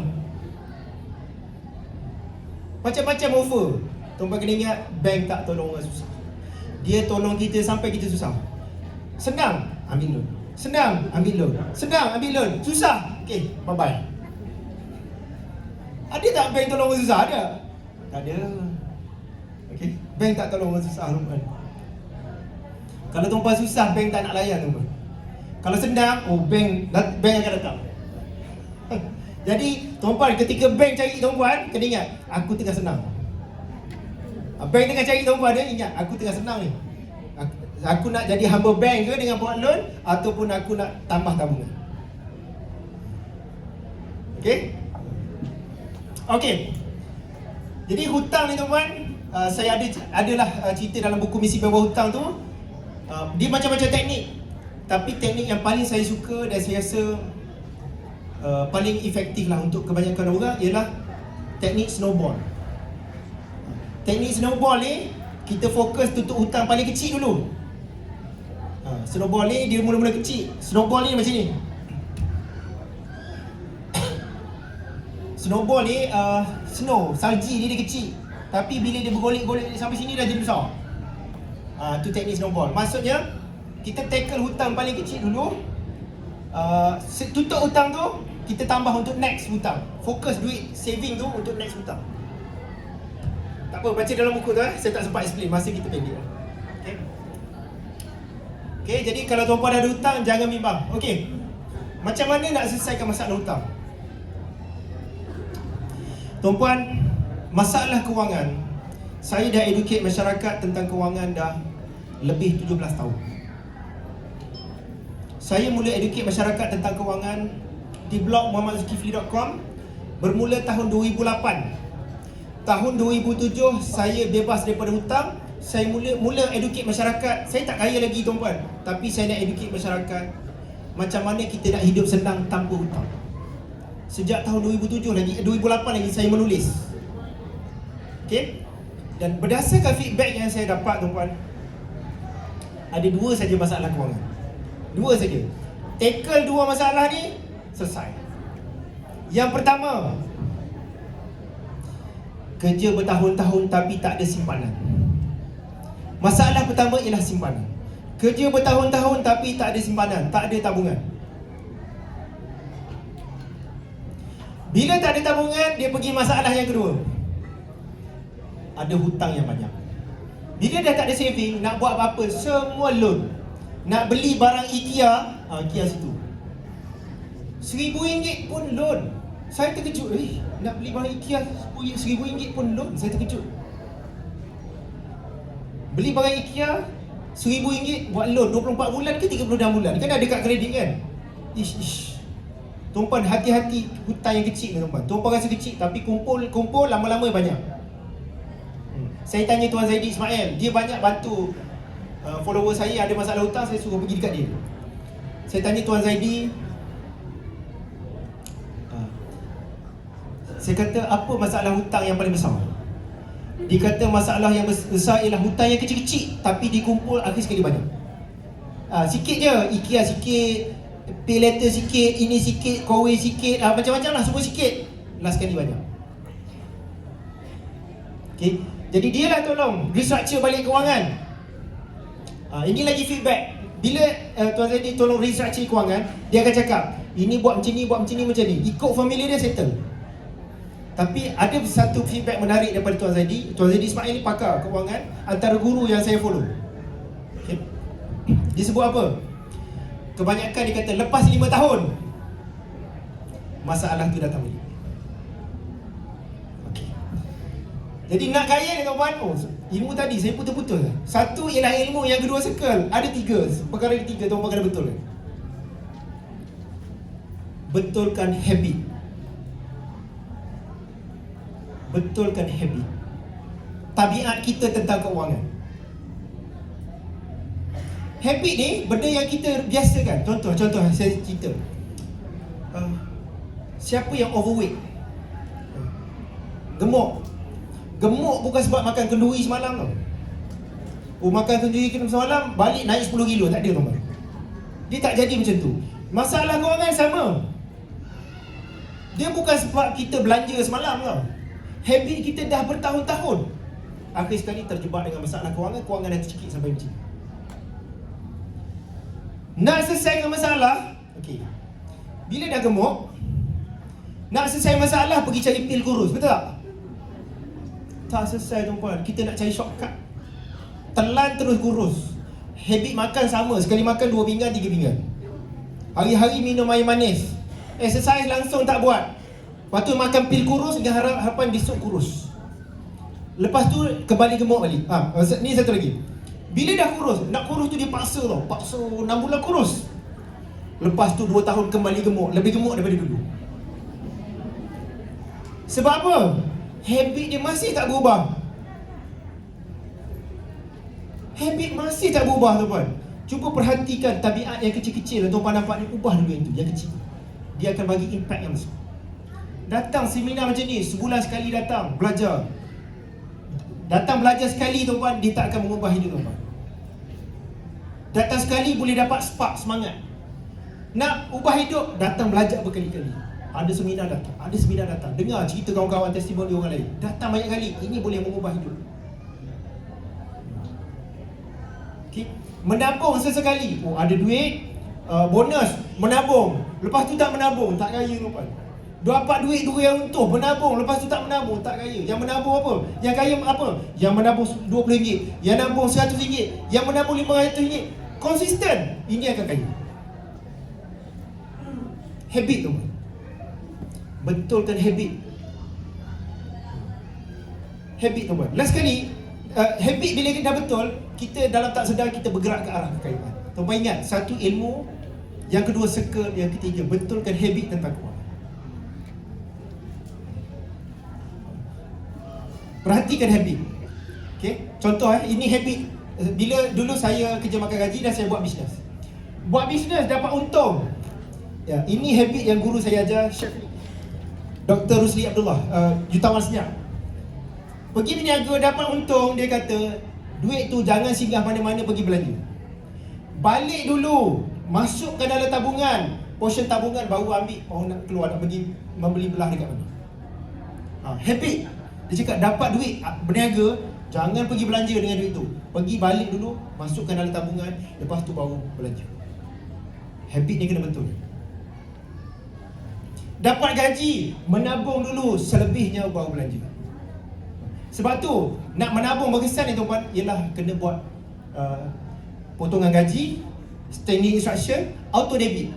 Macam-macam offer. Tuan-puan kena ingat, bank tak tolong orang susah. Dia tolong kita sampai kita susah. Senang, ambil loan. Senang, ambil loan. Senang, ambil loan. Susah, okay, bye-bye. Ada tak bank tolong orang susah? Ada? Tak ada. Okay, bank tak tolong orang susah, tuan-puan. Kalau tuan-puan susah, bank tak nak layan, tuan-puan. Kalau senang, bank akan datang. Jadi tuan-puan, ketika bank cari tuan-puan, kena ingat, aku tengah senang. Bank tengah cari tuan-puan, dia ingat, aku tengah senang ni. Aku nak jadi hamba bank ke dengan buat loan, ataupun aku nak tambah tabungan. Okey? Okey. Jadi hutang ni tuan-puan, saya adalah cerita dalam buku Misi Bebas Hutang tu. Dia macam-macam teknik. Tapi teknik yang paling saya suka dan saya rasa paling efektif lah untuk kebanyakan orang ialah teknik snowball. Teknik snowball ni, kita fokus tutup hutang paling kecil dulu. Snowball ni dia mula-mula kecil. Snowball ni macam ni. Snowball ni salji dia kecil. Tapi bila dia bergolek-golek sampai sini dah jadi besar. Tu teknik snowball. Maksudnya kita tackle hutang paling kecil dulu. Tutup hutang tu, kita tambah untuk next hutang. Fokus duit saving tu untuk next hutang. Tak apa, baca dalam buku tu saya tak sempat explain, masa kita pendek. Okay, jadi kalau tuan-puan ada hutang, jangan bimbang. Okay, macam mana nak selesaikan masalah hutang? Tuan-puan, masalah kewangan, saya dah educate masyarakat tentang kewangan dah lebih 17 tahun. Saya mula educate masyarakat tentang kewangan di blog muhamadzulkifli.com bermula tahun 2008. Tahun 2007 saya bebas daripada hutang. Saya mula educate masyarakat. Saya tak kaya lagi tuan-puan, tapi saya nak educate masyarakat macam mana kita nak hidup senang tanpa hutang. Sejak tahun 2007 lagi, 2008 lagi saya menulis. Okey? Dan berdasarkan feedback yang saya dapat tuan-puan, ada dua saja masalah kewangan. Dua saja. Tackle dua masalah ni, selesai. Yang pertama, kerja bertahun-tahun tapi tak ada simpanan. Masalah pertama ialah simpanan. Kerja bertahun-tahun tapi tak ada simpanan, tak ada tabungan. Bila tak ada tabungan, dia pergi masalah yang kedua. Ada hutang yang banyak. Bila dah tak ada saving, nak buat apa-apa, semua loan. Nak beli barang IKEA, IKEA situ, RM1,000 pun loan. Saya terkejut, nak beli barang IKEA RM1,000 pun loan. Saya terkejut. Beli barang IKEA RM1,000 buat loan 24 bulan ke 36 bulan? Kan ada kad kredit kan? Tuan-puan, hati-hati hutang yang kecil ni tuan-puan. Tuan-puan rasa kecil tapi kumpul lama-lama banyak. Saya tanya Tuan Zaidi Ismail, dia banyak bantu follower saya ada masalah hutang, saya suruh pergi dekat dia. Saya tanya Tuan Zaidi, saya kata, apa masalah hutang yang paling besar? Dia kata masalah yang besar ialah hutang yang kecil-kecil tapi dikumpul akhir sekali banyak. Sikit je, IKEA sikit, pay letter sikit, ini sikit, Kowe sikit, macam-macam lah, semua sikit, last sekali banyak. Okay, jadi dia lah tolong restructure balik kewangan. Ini lagi feedback. Bila Tuan Zaidi tolong restructure kewangan, dia akan cakap, ini buat macam ni, buat macam ni, macam ni. Ikut formula dia settle. Tapi ada satu feedback menarik daripada Tuan Zaidi. Tuan Zaidi Ismail ni pakar kewangan, antara guru yang saya follow. Okay. Dia sebut apa? Kebanyakan dia kata lepas 5 tahun masalah tu datang balik. Okay. Jadi nak kaya ni tuan-puan, ilmu tadi saya putus-putus. Satu ialah ilmu, yang kedua circle. Ada 3. Perkara yang ketiga tuan-puan kena betul. Betulkan habit. Betulkan habit. Tabiat kita tentang keuangan. Habit ni benda yang kita biasakan. Contoh saya cerita. Siapa yang overweight? Gemuk. Gemuk bukan sebab makan kenduri semalam tau. Makan kenduri semalam, balik naik 10 kilo. Tak ada tuan-tuan. Dia tak jadi macam tu. Masalah kewangan sama. Dia bukan sebab kita belanja semalam tau. Habit kita dah bertahun-tahun, akhir sekali terjebak dengan masalah kewangan. Kewangan dah tercekik sampai macam ni. Nak selesaikan masalah, okey, bila dah gemuk, nak selesai masalah pergi cari pil kurus, betul tak? Tak selesai tuan-puan. Kita nak cari shortcut, telan terus kurus. Habit makan sama, sekali makan 2 pinggan 3 pinggan. Hari-hari minum air manis, Exercise langsung tak buat. Lepas tu makan pil kurus dengan harapan besok kurus. Lepas tu kembali gemuk balik. Ni satu lagi. Bila dah kurus, nak kurus tu dia paksa tau. Paksa 6 bulan kurus. Lepas tu 2 tahun kembali gemuk. Lebih gemuk daripada dulu. Sebab apa? Habit dia masih tak berubah. Habit masih tak berubah tuan-tuan. Cuba perhatikan tabiat yang kecil-kecil. Tuan-tuan nampak ni, ubah dulu yang tu, yang kecil. Dia akan bagi impact yang besar. Datang seminar macam ni, sebulan sekali datang, belajar. Datang belajar sekali tuan-tuan, dia tak akan mengubah hidup tuan-tuan. Datang sekali boleh dapat spark semangat. Nak ubah hidup, datang belajar berkali-kali. Ada seminar datang, dengar cerita kawan-kawan, testimoni orang lain. Datang banyak kali, ini boleh mengubah hidup. Okay. Menabung sesekali. Ada duit, bonus, menabung. Lepas tu tak menabung, tak kaya tuan-tuan. Dapat duit 2 yang untung, menabung. Lepas tu tak menabung, tak kaya. Yang menabung apa? Yang kaya apa? Yang menabung RM20, yang menabung RM100, yang menabung RM500. Konsisten, ini akan kaya. Habit tu. Betulkan habit. Habit tu. Last sekali, habit bila kita dah betul, kita dalam tak sedar kita bergerak ke arah kekayaan. Tuan-tuan ingat, satu ilmu, yang kedua circle, yang ketiga betulkan habit tentang keuangan. Perhatikan habit. Okay? Contoh ini habit. Bila dulu saya kerja makan gaji dan saya buat bisnes. Buat bisnes dapat untung. Ya, ini habit yang guru saya ajar, Chef Dr. Rusli Abdullah, jutawan senyap. Pergi berniaga dapat untung, dia kata duit tu jangan singgah mana-mana, pergi belanja. Balik dulu, masukkan dalam tabungan. Portion tabungan baru ambil, baru nak keluar nak pergi membeli belah dekat mana. Habit. Dia cakap dapat duit berniaga, jangan pergi belanja dengan duit tu. Pergi balik dulu, masukkan dalam tabungan, lepas tu baru belanja. Habit ni kena betul. Dapat gaji, menabung dulu, selebihnya baru belanja. Sebab tu, nak menabung berkesan ni tuan-tuan, ialah kena buat potongan gaji, standing instruction, auto debit.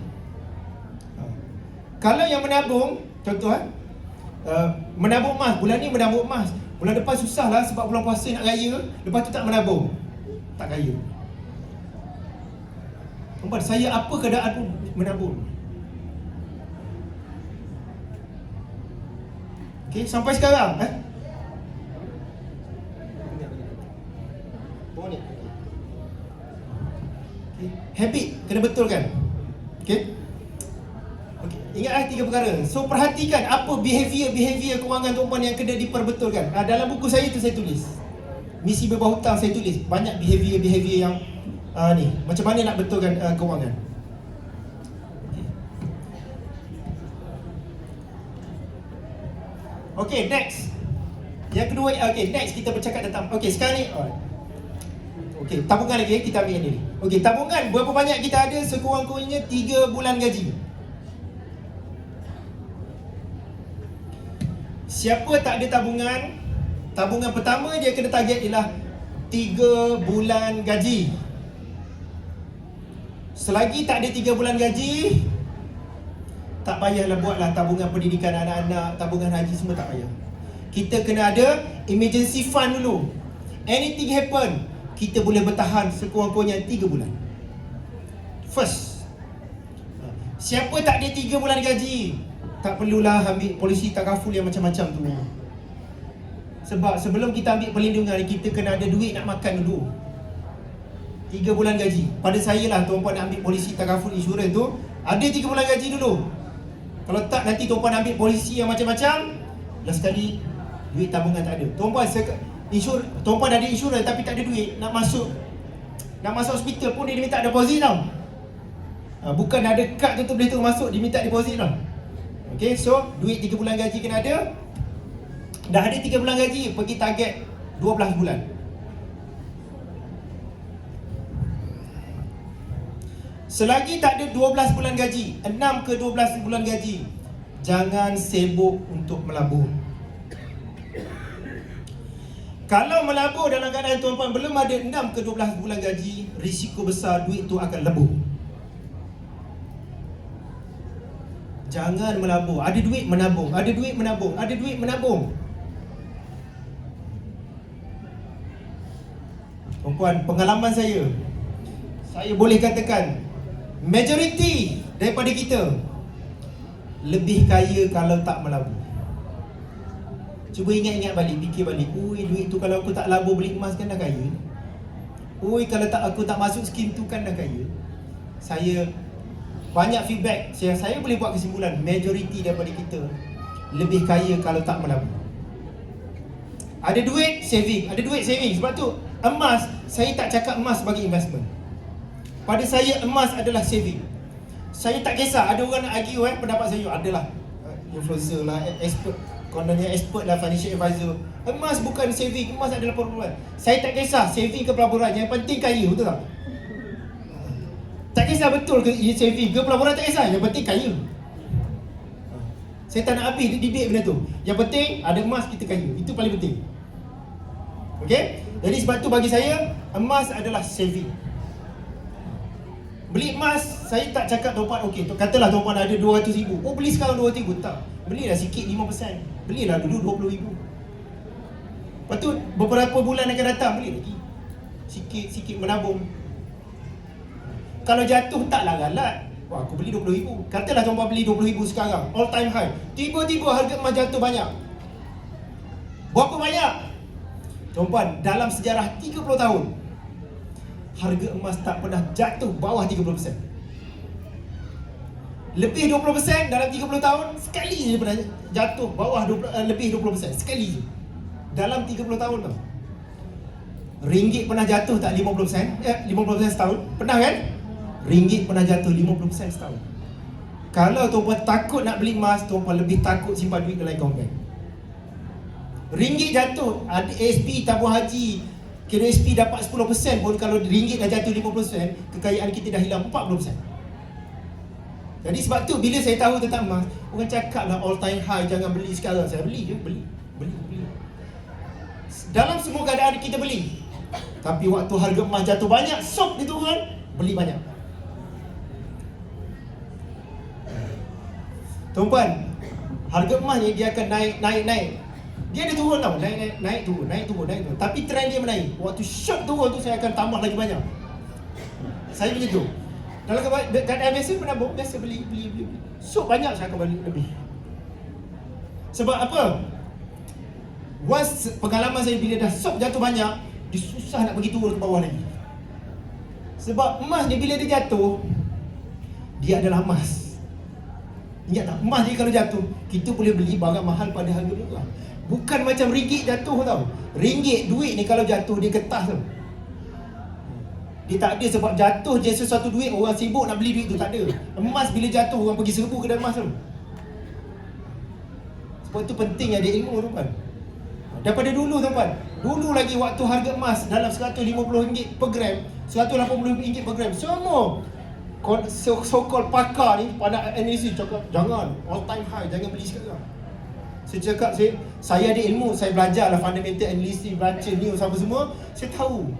Kalau yang menabung, contoh menabung emas, bulan ni menabung emas, bulan depan susah lah sebab bulan puasa nak raya, lepas tu tak menabung, tak kaya. Tuan-tuan, saya apa keadaan pun menabung. Okay, sampai sekarang okay. Habit kena betulkan. Okay. Ingat 3 perkara. So perhatikan apa behavior kewangan tuan-tuan yang kena diperbetulkan. Dalam buku saya tu saya tulis. Misi Bebas Hutang saya tulis banyak behavior yang ni macam mana nak betulkan kewangan. Okay, next. Yang kedua, next kita bercakap tentang sekarang ni tabungan lagi kita ambil ni. Tabungan berapa banyak kita ada? Sekurang-kurangnya 3 bulan gaji. Siapa tak ada tabungan, tabungan pertama dia kena target ialah 3 bulan gaji. Selagi tak ada 3 bulan gaji, tak payahlah buatlah tabungan pendidikan anak-anak, tabungan haji, semua tak payah. Kita kena ada emergency fund dulu. Anything happen, kita boleh bertahan sekurang-kurangnya 3 bulan. First, siapa tak ada 3 bulan gaji, tak perlulah ambil polisi takaful yang macam-macam tu. Sebab sebelum kita ambil perlindungan, kita kena ada duit nak makan dulu. 3 bulan gaji. Pada saya lah, tuan-puan nak ambil polisi takaful insurans tu, ada 3 bulan gaji dulu. Kalau tak, nanti tuan-puan ambil polisi yang macam-macam, last sekali duit tabungan tak ada. Tuan-puan tuan-puan ada insurans tapi tak ada duit, nak masuk hospital pun dia minta deposit tau. Bukan ada kad tu boleh terus masuk, dia minta deposit tau. Okay, so duit 3 bulan gaji kena ada. Dah ada 3 bulan gaji, pergi target 12 bulan. Selagi tak ada 12 bulan gaji, 6 ke 12 bulan gaji, jangan sibuk untuk melabur. Kalau melabur dalam keadaan tuan-tuan belum ada 6 ke 12 bulan gaji, risiko besar duit tu akan lebur. Jangan melabur. Ada duit menabung, ada duit menabung, ada duit menabung. Tuan-puan, pengalaman saya boleh katakan majoriti daripada kita lebih kaya kalau tak melabur. Cuba ingat-ingat balik, fikir balik. Ui, duit tu kalau aku tak labur beli emas kan dah kaya. Ui, kalau aku tak masuk skim tu kan dah kaya. Saya banyak feedback, saya boleh buat kesimpulan majoriti daripada kita lebih kaya kalau tak melabur. Ada duit saving, ada duit saving. Sebab tu emas, saya tak cakap emas sebagai investment. Pada saya emas adalah saving. Saya tak kisah ada orang nak argue pendapat saya, adalah influencer lah, expert, kononnya expert lah, financial advisor. Emas bukan saving, emas adalah pelaburan. Saya tak kisah saving ke pelaburan, yang penting kaya, betul tak? Tak kisah betul ke saving ke pelaburan, tak kisah, yang penting kaya. Saya tak nak habis debate benda tu. Yang penting ada emas, kita kaya. Itu paling penting. Okey? Jadi sebab tu bagi saya emas adalah saving. Beli emas, saya tak cakap tuan-puan, okey, katalah tuan-puan ada 200,000. Oh, beli sekarang 200,000. Tak. Belilah sikit 5%. Belilah dulu 20,000. Lepas tu beberapa bulan akan datang, beli lagi. Sikit-sikit menabung. Kalau jatuh taklah galat. Wah, aku beli 20,000. Katalah tuan-puan beli 20,000 sekarang, all time high. Tiba-tiba harga emas jatuh banyak. Berapa banyak? Tuan-puan, dalam sejarah 30 tahun harga emas tak pernah jatuh bawah 30%. Lebih 20% dalam 30 tahun, sekali je pernah jatuh bawah lebih 20%. Sekali je dalam 30 tahun tau. Ringgit pernah jatuh tak 50%? 50% setahun? Pernah kan? Ringgit pernah jatuh 50% setahun. Kalau tuan-puan takut nak beli emas, tuan-puan lebih takut simpan duit dalam account bank. Ringgit jatuh, ada ASP tabung haji, kira ASP dapat 10% pun, kalau ringgit dah jatuh 50%, kekayaan kita dah hilang 40%. Jadi sebab tu bila saya tahu tentang emas, orang cakap lah all time high, jangan beli sekarang. Saya beli je, beli. Dalam semua keadaan kita beli. Tapi waktu harga emas jatuh banyak, sok diturun, beli banyak. Tuan-puan, harga emas ni dia akan naik. Dia ada turun tau, naik turun. Tapi trend dia menaik. Waktu shock turun tu saya akan tambah lagi banyak. Saya begitu. Dalam keadaan biasa menabung, biasa beli. Shock banyak saya akan balik lebih. Sebab apa? Once pengalaman saya bila dah shock jatuh banyak, dia susah nak pergi turun ke bawah lagi. Sebab emas ni bila dia jatuh, dia adalah emas. Ingat tak? Emas ni kalau jatuh, kita boleh beli barang mahal pada harga murah. Bukan macam ringgit jatuh tau. Ringgit, duit ni kalau jatuh dia kertas tau. Dia tak ada sebab jatuh je sesuatu duit, orang sibuk nak beli duit tu, tak ada. Emas bila jatuh, orang pergi serbu kedai emas tu. Sebab tu penting ada ilmu tuan-tuan. Daripada dulu tuan-tuan, dulu lagi waktu harga emas dalam RM150 per gram, RM180 per gram, semua so-called pakar ni pada analisis cakap jangan, all time high, jangan beli sekarang. Saya cakap saya ada ilmu, saya belajar lah fundamental analysis, baca news apa semua, saya tahu